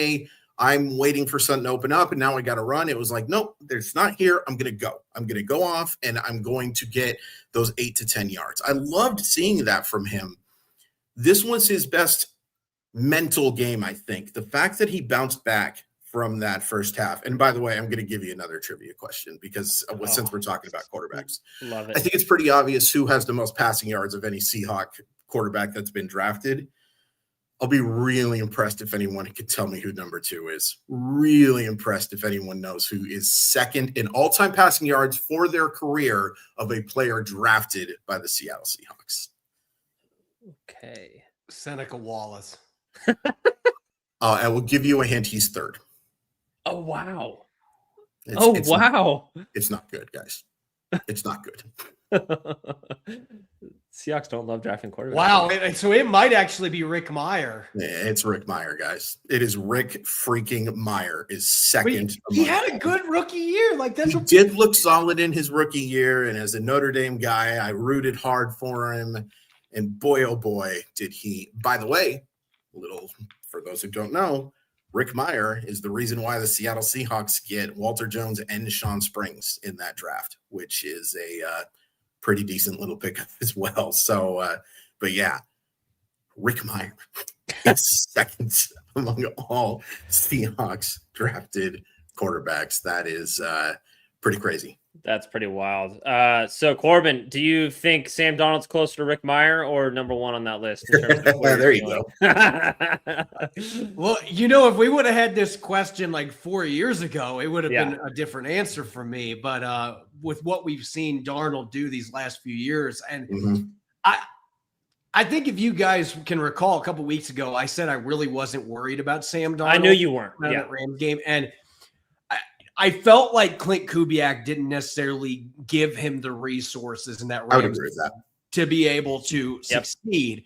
I'm waiting for something to open up and now I got to run. It was like, nope, it's not here. I'm going to go. I'm going to go off and I'm going to get those 8 to 10 yards. I loved seeing that from him. This was his best mental game, I think. The fact that he bounced back from that first half. And by the way, I'm going to give you another trivia question because since we're talking about quarterbacks, love it. I think it's pretty obvious who has the most passing yards of any Seahawk quarterback that's been drafted. I'll be really impressed if anyone could tell me who number 2 is. Really impressed if anyone knows who is second in all-time passing yards for their career of a player drafted by the Seattle Seahawks. Okay. Seneca Wallace. I will give you a hint. He's third. Oh, wow. Wow. It's not good, guys. It's not good. Seahawks don't love drafting quarterbacks. Wow. So it might actually be Rick Meyer. Yeah, it's Rick Meyer, guys. It is Rick freaking Meyer is second. He had a good rookie year. Like, he did look solid in his rookie year. And as a Notre Dame guy, I rooted hard for him. And boy, oh boy, did he. By the way, for those who don't know, Rick Meyer is the reason why the Seattle Seahawks get Walter Jones and Sean Springs in that draft, which is a pretty decent little pickup as well. So, but yeah, Rick Meyer is second among all Seahawks drafted quarterbacks. That is pretty crazy. That's pretty wild. So, Corbin, do you think Sam Darnold's closer to Rick Meyer or number 1 on that list? In terms of there you go. Well, if we would have had this question like 4 years ago, it would have been a different answer for me. But with what we've seen Darnold do these last few years, and I think if you guys can recall a couple weeks ago, I said I really wasn't worried about Sam Darnold. I knew you weren't. That Rams game. And I felt like Clint Kubiak didn't necessarily give him the resources in that Rams to be able to succeed.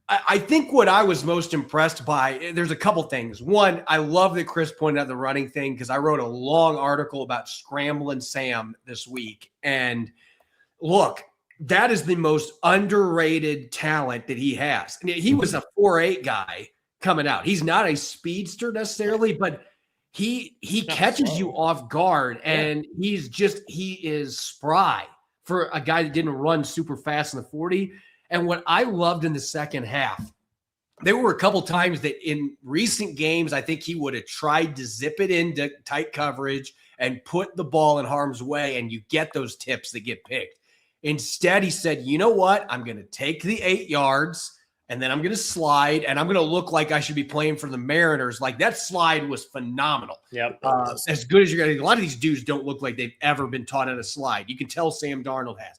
I think what I was most impressed by, there's a couple things. One, I love that Chris pointed out the running thing because I wrote a long article about scrambling Sam this week. And look, that is the most underrated talent that he has. And he was a 4.8 guy coming out. He's not a speedster necessarily, but he catches you off guard, and he is spry for a guy that didn't run super fast in the 40. And what I loved in the second half, there were a couple times that in recent games, I think he would have tried to zip it into tight coverage and put the ball in harm's way, and you get those tips that get picked. Instead, he said, you know what? I'm going to take the 8 yards, and then I'm going to slide, and I'm going to look like I should be playing for the Mariners. Like, that slide was phenomenal. Yep. As good as you're going to. A lot of these dudes don't look like they've ever been taught how to slide. You can tell Sam Darnold has.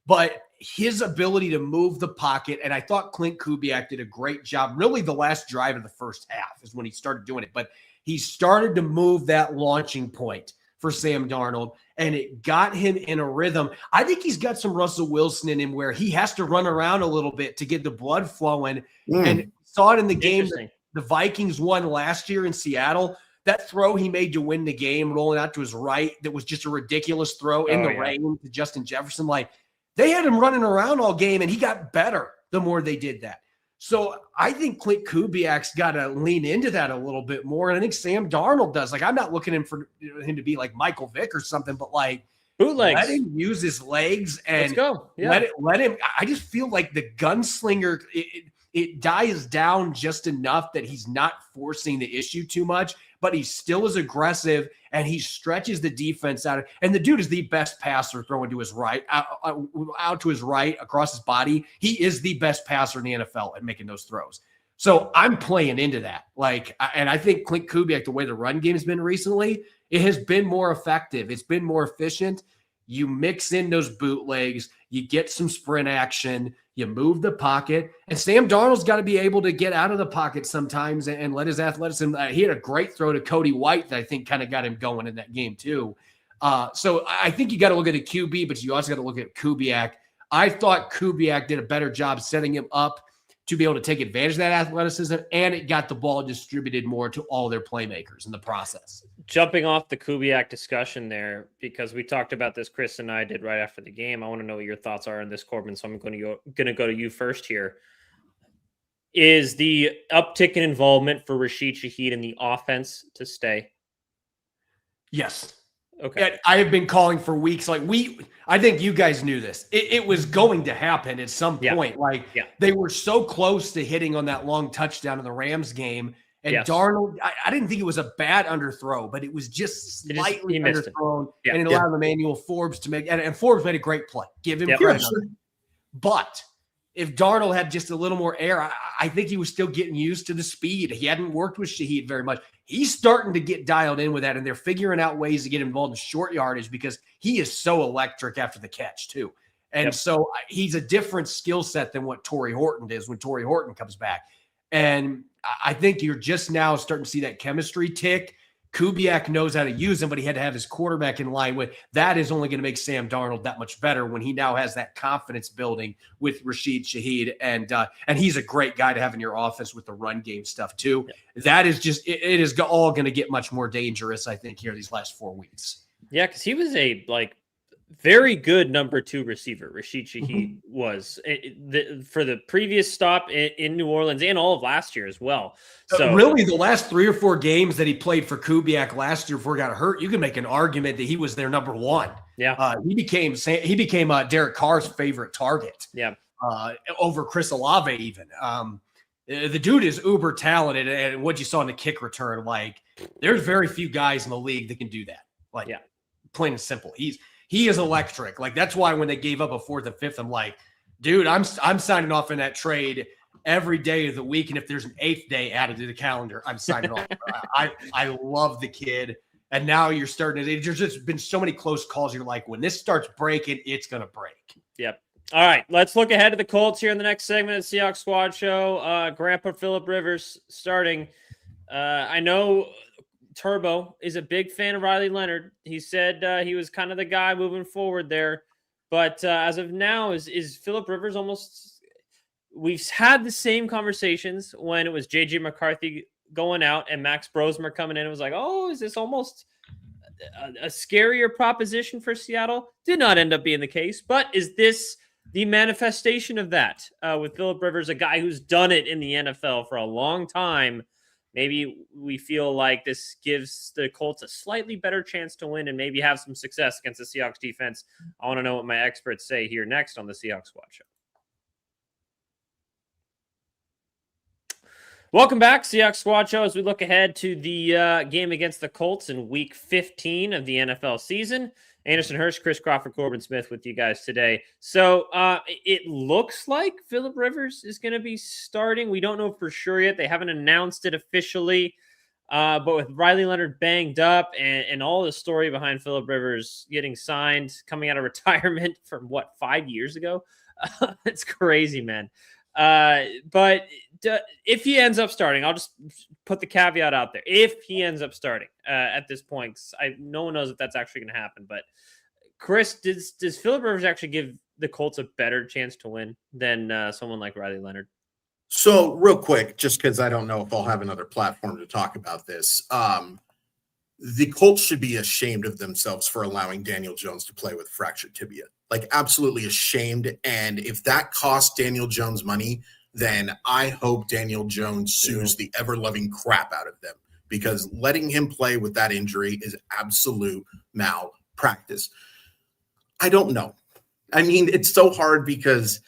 but his ability to move the pocket, and I thought Clint Kubiak did a great job. Really, the last drive of the first half is when he started doing it, but he started to move that launching point for Sam Darnold, and it got him in a rhythm. I think he's got some Russell Wilson in him where he has to run around a little bit to get the blood flowing. And saw it in the game that the Vikings won last year in Seattle. That throw he made to win the game, rolling out to his right, that was just a ridiculous throw in the rain to Justin Jefferson. Like, they had him running around all game, and he got better the more they did that. So I think Clint Kubiak's got to lean into that a little bit more, and I think Sam Darnold does. Like, I'm not looking for him to be like Michael Vick or something, but like bootlegs. Let him use his legs and let's go. Let him. I just feel like the gunslinger. It dies down just enough that he's not forcing the issue too much, but he still is aggressive and he stretches the defense out. And the dude is the best passer throwing to his right, out to his right, across his body. He is the best passer in the NFL at making those throws. So I'm playing into that. And I think Clint Kubiak, the way the run game has been recently, it has been more effective. It's been more efficient. You mix in those bootlegs, you get some sprint action, you move the pocket, and Sam Darnold's got to be able to get out of the pocket sometimes and let his athleticism. He had a great throw to Cody White that I think kind of got him going in that game too. So I think you got to look at a QB, but you also got to look at Kubiak. I thought Kubiak did a better job setting him up to be able to take advantage of that athleticism, and it got the ball distributed more to all their playmakers in the process. Jumping off the Kubiak discussion there, because we talked about this, Chris and I did right after the game. I want to know what your thoughts are on this, Corbin, so I'm going to go to you first here. Is the uptick in involvement for Rashid Shaheed in the offense to stay? Yes. Okay. I have been calling for weeks. I think you guys knew this. It was going to happen at some point. They were so close to hitting on that long touchdown in the Rams game. And Darnold, I didn't think it was a bad underthrow, but it was just slightly underthrown. And it allowed Emmanuel Forbes to make, and Forbes made a great play. Give him credit. But if Darnold had just a little more air, I think he was still getting used to the speed. He hadn't worked with Shaheed very much. He's starting to get dialed in with that, and they're figuring out ways to get involved in short yardage because he is so electric after the catch, too. And so he's a different skill set than what Torrey Horton is when Torrey Horton comes back. And I think you're just now starting to see that chemistry tick. Kubiak knows how to use him, but he had to have his quarterback in line with. That is only going to make Sam Darnold that much better when he now has that confidence building with Rashid Shaheed. And he's a great guy to have in your offense with the run game stuff too. That is just, it is all going to get much more dangerous, I think, here these last 4 weeks. Yeah, because he was a very good number 2 receiver. Rashid Shaheed was for the previous stop in New Orleans and all of last year as well. So really, the last 3 or 4 games that he played for Kubiak last year before he got hurt, you can make an argument that he was their number 1. Yeah, he became Derek Carr's favorite target. Yeah, over Chris Olave even. The dude is uber talented, and what you saw in the kick return, there's very few guys in the league that can do that. Plain and simple, he is electric. That's why when they gave up a 4th and 5th, I'm like, dude, I'm signing off in that trade every day of the week. And if there's an 8th day added to the calendar, I'm signing off. I love the kid. And now you're starting to, there's just been so many close calls. You're like, when this starts breaking, it's going to break. Yep. All right. Let's look ahead to the Colts here in the next segment of the Seahawks Squad Show. Grandpa Phillip Rivers starting. I know Turbo is a big fan of Riley Leonard. He said he was kind of the guy moving forward there. But as of now, is Phillip Rivers almost... We've had the same conversations when it was J.J. McCarthy going out and Max Brosmer coming in. It was like, oh, is this almost a scarier proposition for Seattle? Did not end up being the case. But is this the manifestation of that with Phillip Rivers, a guy who's done it in the NFL for a long time? Maybe we feel like this gives the Colts a slightly better chance to win and maybe have some success against the Seahawks defense. I want to know what my experts say here next on the Seahawks Squad Show. Welcome back, Seahawks Squad Show, as we look ahead to the game against the Colts in Week 15 of the NFL season. Anderson Hurst, Chris Crawford, Corbin Smith with you guys today. So it looks like Phillip Rivers is going to be starting. We don't know for sure yet. They haven't announced it officially. But with Riley Leonard banged up and all the story behind Phillip Rivers getting signed, coming out of retirement from 5 years ago? It's crazy, man. But if he ends up starting, I'll just put the caveat out there. If he ends up starting at this point, no one knows if that's actually going to happen. But Chris, does Phillip Rivers actually give the Colts a better chance to win than someone like Riley Leonard? So real quick, just because I don't know if I'll have another platform to talk about this, the Colts should be ashamed of themselves for allowing Daniel Jones to play with fractured tibia. Like, absolutely ashamed. And if that costs Daniel Jones money, then I hope Daniel Jones sues the ever-loving crap out of them, because letting him play with that injury is absolute malpractice. I don't know. I mean, it's so hard because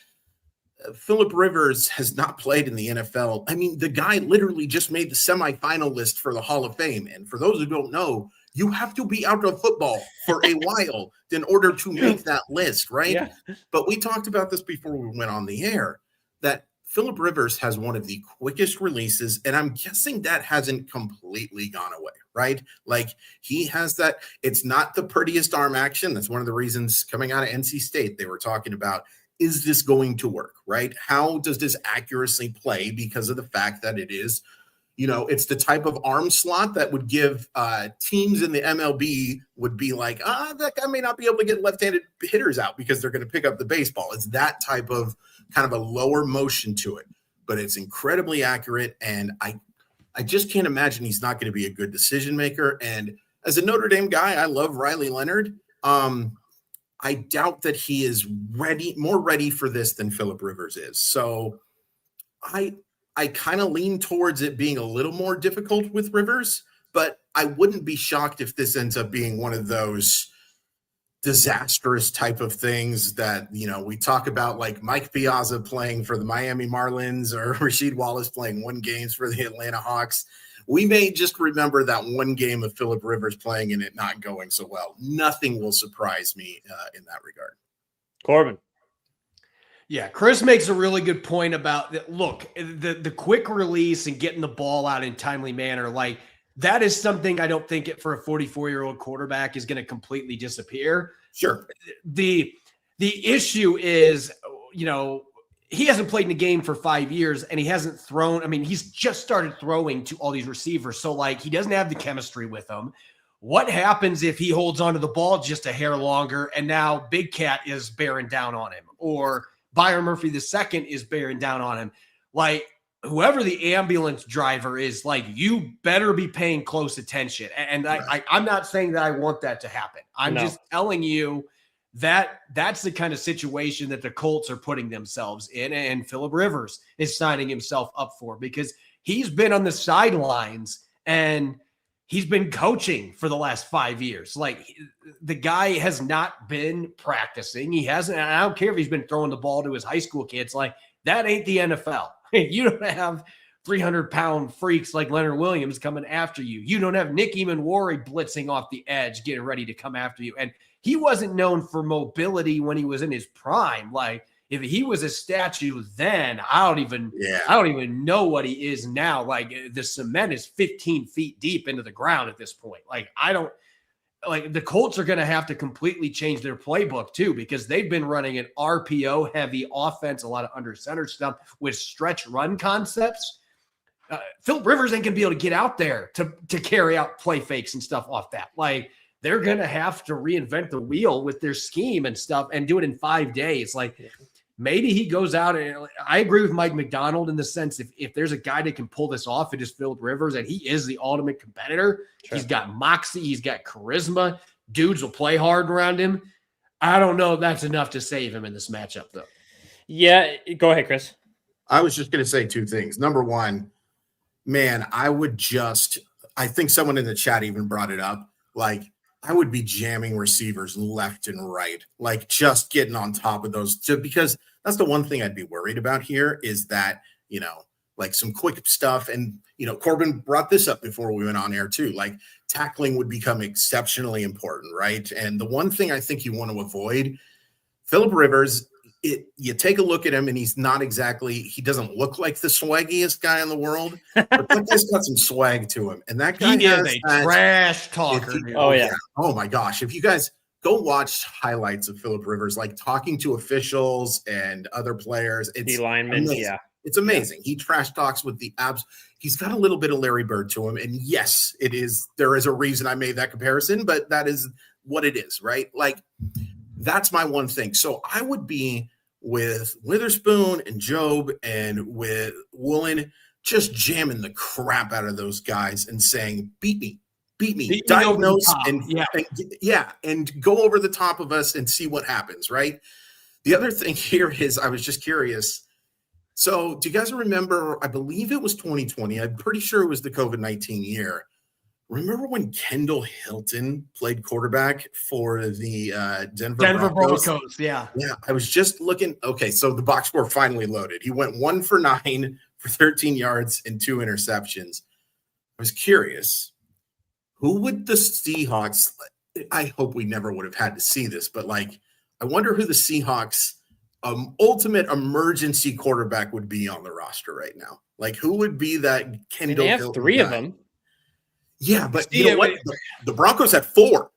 Phillip Rivers has not played in the NFL. I mean, the guy literally just made the semifinal list for the Hall of Fame. And for those who don't know, you have to be out of football for a while in order to make that list, right? Yeah. But we talked about this before we went on the air, that Phillip Rivers has one of the quickest releases, and I'm guessing that hasn't completely gone away, right? Like, he has that. It's not the prettiest arm action. That's one of the reasons coming out of NC State, they were talking about, is this going to work, right? How does this accuracy play? Because of the fact that it is, it's the type of arm slot that would give teams in the MLB would be like, that guy may not be able to get left-handed hitters out because they're going to pick up the baseball. It's that type of kind of a lower motion to it, but it's incredibly accurate. And I just can't imagine he's not going to be a good decision maker. And as a Notre Dame guy, I love Riley Leonard. I doubt that he is more ready for this than Phillip Rivers is. So I kind of lean towards it being a little more difficult with Rivers, but I wouldn't be shocked if this ends up being one of those disastrous type of things that, we talk about, like Mike Piazza playing for the Miami Marlins or Rasheed Wallace playing 1 game for the Atlanta Hawks. We may just remember that 1 game of Phillip Rivers playing and it not going so well. Nothing will surprise me in that regard. Corbin. Yeah, Chris makes a really good point about that. Look, the quick release and getting the ball out in timely manner, like, that is something I don't think for a 44-year-old quarterback is going to completely disappear. Sure. The issue is, he hasn't played in the game for 5 years and he hasn't thrown. I mean, he's just started throwing to all these receivers. So, like, he doesn't have the chemistry with them. What happens if he holds onto the ball just a hair longer and now Big Cat is bearing down on him, or Byron Murphy II is bearing down on him? Like, whoever the ambulance driver is, like, you better be paying close attention. And I'm not saying that I want that to happen. I'm just telling you that that's the kind of situation that the Colts are putting themselves in, and Phillip Rivers is signing himself up for, because he's been on the sidelines and he's been coaching for the last 5 years. Like, the guy has not been practicing. He hasn't. I don't care if he's been throwing the ball to his high school kids. Like, that ain't the NFL. You don't have 300-pound freaks like Leonard Williams coming after you. You don't have Nick Emanwari blitzing off the edge, getting ready to come after you. And he wasn't known for mobility when he was in his prime. Like, if he was a statue then, I don't even know what he is now. Like, the cement is 15 feet deep into the ground at this point. Like, the Colts are going to have to completely change their playbook too, because they've been running an RPO heavy offense, a lot of under center stuff with stretch run concepts. Phillip Rivers ain't going to be able to get out there to carry out play fakes and stuff off that. Like, they're going to have to reinvent the wheel with their scheme and stuff and do it in 5 days. Like, maybe he goes out, and I agree with Mike McDonald in the sense, if there's a guy that can pull this off, it is Phillip Rivers, and he is the ultimate competitor. Sure. He's got moxie. He's got charisma. Dudes will play hard around him. I don't know if that's enough to save him in this matchup, though. Yeah, go ahead, Chris. I was just going to say 2 things. Number one, man, I think someone in the chat even brought it up. Like, I would be jamming receivers left and right, like just getting on top of those, because that's the one thing I'd be worried about here is that, like some quick stuff. And, Corbin brought this up before we went on air too, like tackling would become exceptionally important, right? And the one thing I think you want to avoid, Phillip Rivers, you take a look at him and he doesn't look like the swaggiest guy in the world, but that guy's got some swag to him. And that guy is a trash talker. Oh yeah. Oh my gosh. If you guys go watch highlights of Phillip Rivers, like talking to officials and other players, it's linemen, amazing. yeah. It's amazing. He trash talks with the abs. He's got a little bit of Larry Bird to him. And yes, there is a reason I made that comparison, but that is what it is, right? Like, that's my one thing. So I would be with Witherspoon and Job and with Woolen, just jamming the crap out of those guys and saying, beat me, diagnose and go over the top of us and see what happens, right? The other thing here is I was just curious. So do you guys remember, I believe it was 2020. I'm pretty sure it was the COVID-19 year. Remember when Kendall Hilton played quarterback for the Denver Broncos? Yeah. Yeah. I was just looking. Okay. So the box score finally loaded. He went 1 for 9 for 13 yards and 2 interceptions. I was curious, who would the Seahawks, I hope we never would have had to see this, but like, I wonder who the Seahawks ultimate emergency quarterback would be on the roster right now. Like, who would be that Kendall They have Hilton 3 guy? of them. Yeah, but you know what? The Broncos had 4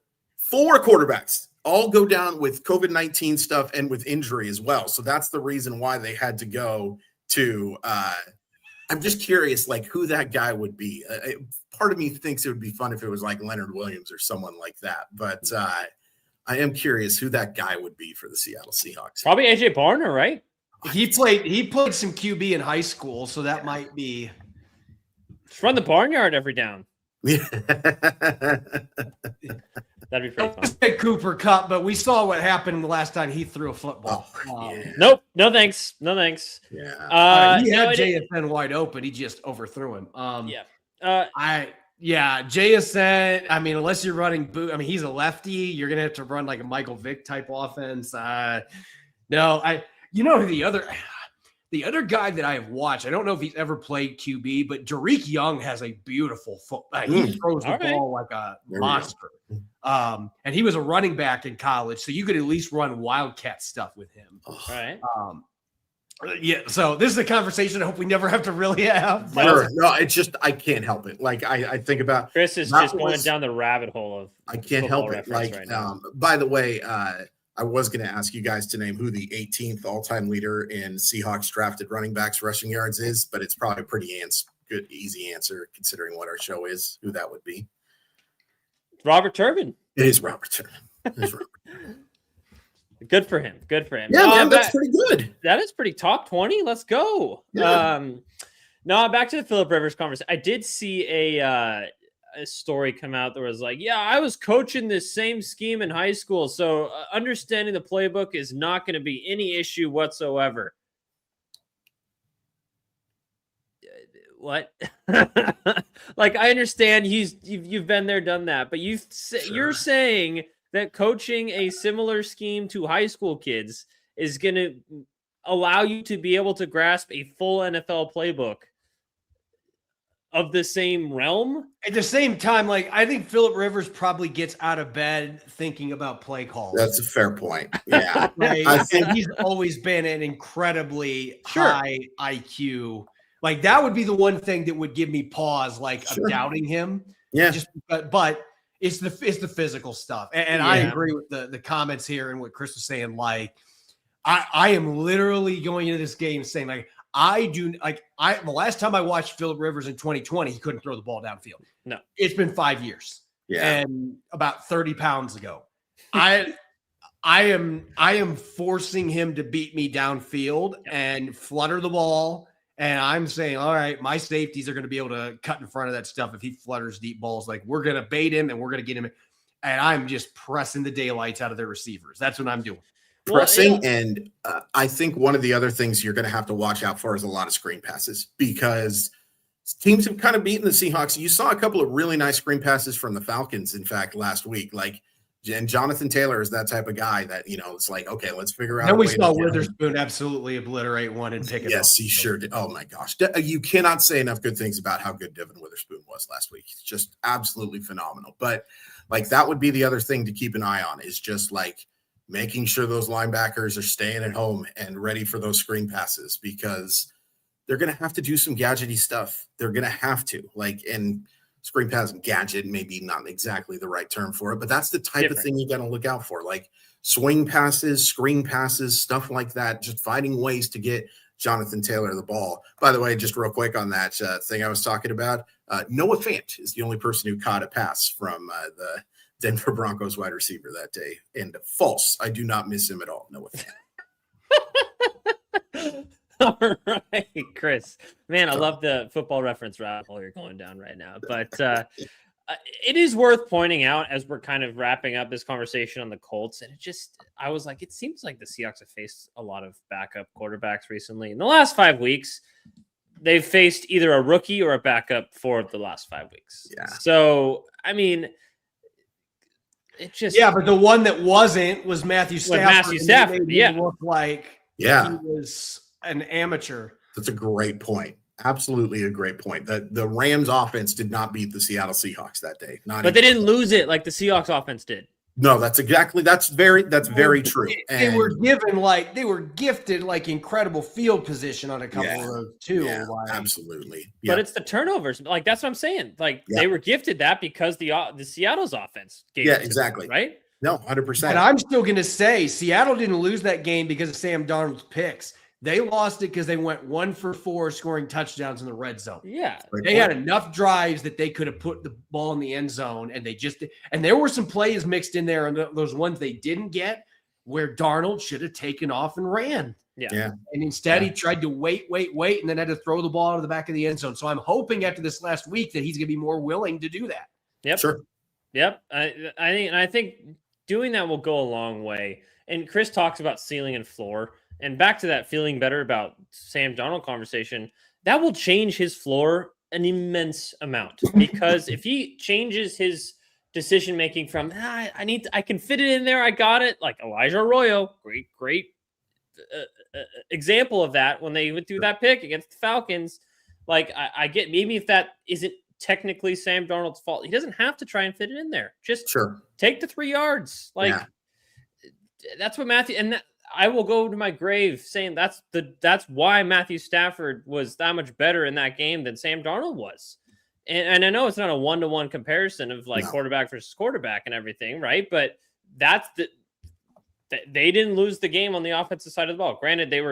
quarterbacks all go down with COVID-19 stuff and with injury as well. So that's the reason why they had to go to I'm just curious, like, who that guy would be. Part of me thinks it would be fun if it was like Leonard Williams or someone like that. But I am curious who that guy would be for the Seattle Seahawks. Probably AJ Barner, right? He played some QB in high school, so that might be. Just run the barnyard every down. Yeah. That'd be pretty fun. Cooper Kupp, but we saw what happened the last time he threw a football. Nope. No thanks. No thanks. Yeah. He had JSN wide open. He just overthrew him. JSN, I mean, unless you're running boot, I mean, he's a lefty. You're going to have to run like a Michael Vick type offense. The other guy that I have watched, I don't know if he's ever played QB, but Derek Young has a beautiful foot. He throws the ball like a monster. And he was a running back in college, so you could at least run Wildcat stuff with him. All right. So this is a conversation I hope we never have to really have. Sure. No, it's just I can't help it. Like I think about Chris is just going down the rabbit hole of I can't help it. Like by the way, I was going to ask you guys to name who the 18th all-time leader in Seahawks drafted running backs rushing yards is, but it's probably a pretty good, easy answer considering what our show is, who that would be. Robert Turbin. It is Robert Turbin. Good for him. Good for him. Yeah, man, that's pretty good. That is pretty top 20. Let's go. Yeah. Now back to the Phillip Rivers conversation. I did see a story come out that was like, yeah, I was coaching this same scheme in high school, so understanding the playbook is not going to be any issue whatsoever. What? Like, I understand you've been there, done that, but you're saying that coaching a similar scheme to high school kids is going to allow you to be able to grasp a full NFL playbook of the same realm. At the same time, like, I think Phillip Rivers probably gets out of bed thinking about play calls. That's a fair point. Yeah. Right? I think he's always been an incredibly high IQ. Like, that would be the one thing that would give me pause, like, of doubting him. Yeah. But it's the physical stuff. And I agree with the comments here and what Chris was saying. Like, I am literally going into this game saying, like, the last time I watched Phillip Rivers in 2020, he couldn't throw the ball downfield. No. It's been 5 years. Yeah. And about 30 pounds ago. I am forcing him to beat me downfield and flutter the ball. And I'm saying, all right, my safeties are going to be able to cut in front of that stuff if he flutters deep balls. Like, we're going to bait him and we're going to get him. And I'm just pressing the daylights out of their receivers. That's what I'm doing. Pressing. And I think one of the other things you're going to have to watch out for is a lot of screen passes, because teams have kind of beaten the Seahawks. You saw a couple of really nice screen passes from the Falcons, in fact, last week. And Jonathan Taylor is that type of guy that, it's like, okay, let's figure out. And we saw Witherspoon absolutely obliterate one and pick it up. Yes, he sure did. Oh my gosh. You cannot say enough good things about how good Devin Witherspoon was last week. He's just absolutely phenomenal. But like, that would be the other thing to keep an eye on, is just like making sure those linebackers are staying at home and ready for those screen passes, because they're going to have to do some gadgety stuff. They're going to have to, and screen pass gadget, maybe not exactly the right term for it, but that's the type of thing you got to look out for, like swing passes, screen passes, stuff like that, just finding ways to get Jonathan Taylor the ball. By the way, just real quick on that thing I was talking about, Noah Fant is the only person who caught a pass from the Denver Broncos wide receiver that day. And false. I do not miss him at all. Noah Fant. All right, Chris. Man, I love the football reference rabbit hole you're going down right now. But it is worth pointing out as we're kind of wrapping up this conversation on the Colts. And I was like, it seems like the Seahawks have faced a lot of backup quarterbacks recently. In the last 5 weeks, they've faced either a rookie or a backup for the last 5 weeks. Yeah. So, I mean, it just. Yeah, but the one that wasn't was Matthew Stafford. Yeah. Look like he was an amateur. That's a great point. Absolutely a great point. The Rams offense did not beat the Seattle Seahawks that day. But they didn't lose it like the Seahawks offense did. No, that's very true. They were gifted incredible field position on a couple of those too. Yeah, absolutely. Yeah. But it's the turnovers. That's what I'm saying. They were gifted that because the Seattle's offense gave it to exactly. them, right? No, 100%. And I'm still going to say Seattle didn't lose that game because of Sam Darnold's picks. They lost it because they went 1 for 4 scoring touchdowns in the red zone. Yeah. They had enough drives that they could have put the ball in the end zone, and and there were some plays mixed in there, and those ones they didn't get where Darnold should have taken off and ran. Yeah. And instead he tried to wait, and then had to throw the ball out of the back of the end zone. So I'm hoping after this last week that he's going to be more willing to do that. Yep. Sure. Yep. I think doing that will go a long way. And Chris talks about ceiling and floor. And back to that feeling better about Sam Darnold conversation, that will change his floor an immense amount, because if he changes his decision-making from, I can fit it in there, I got it, like Elijah Arroyo, great example of that when they went through that pick against the Falcons. I get maybe if that isn't technically Sam Darnold's fault, he doesn't have to try and fit it in there. Just take the 3 yards. That's what Matthew, and I will go to my grave saying that's why Matthew Stafford was that much better in that game than Sam Darnold was. And I know it's not a 1-to-1 comparison of quarterback versus quarterback and everything, right? But they didn't lose the game on the offensive side of the ball. Granted, they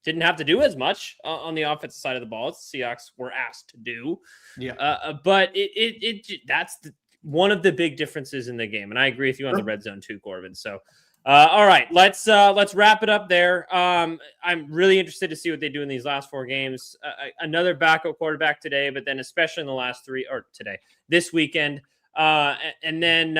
didn't have to do as much on the offensive side of the ball as the Seahawks were asked to do. Yeah. But that's one of the big differences in the game. And I agree with you on the red zone too, Corbin. So. All right, let's wrap it up there. I'm really interested to see what they do in these last 4 games. Another backup quarterback today, but then especially in the last 3 or this weekend. And then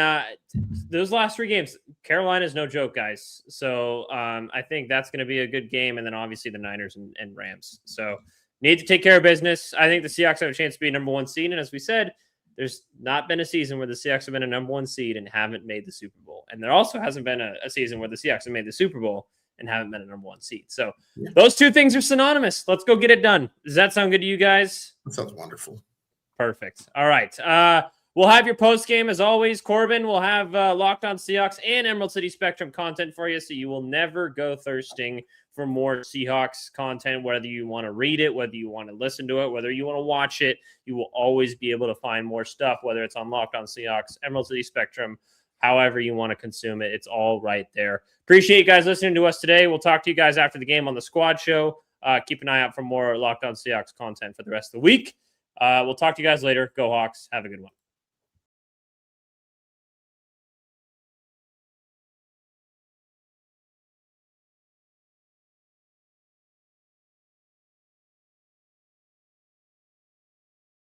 those last 3 games, Carolina's no joke, guys. So I think that's going to be a good game. And then obviously the Niners and Rams. So need to take care of business. I think the Seahawks have a chance to be a number 1 seed. And as we said, there's not been a season where the Seahawks have been a number 1 seed and haven't made the Super Bowl. And there also hasn't been a season where the Seahawks have made the Super Bowl and haven't been a number 1 seed. So those 2 things are synonymous. Let's go get it done. Does that sound good to you guys? That sounds wonderful. Perfect. All right. We'll have your post game as always. Corbin will have Locked On Seahawks and Emerald City Spectrum content for you, so you will never go thirsting for more Seahawks content, whether you want to read it, whether you want to listen to it, whether you want to watch it. You will always be able to find more stuff, whether it's on Locked On Seahawks, Emerald City Spectrum, however you want to consume it. It's all right there. Appreciate you guys listening to us today. We'll talk to you guys after the game on the Squad Show. Keep an eye out for more Locked On Seahawks content for the rest of the week. We'll talk to you guys later. Go Hawks. Have a good one.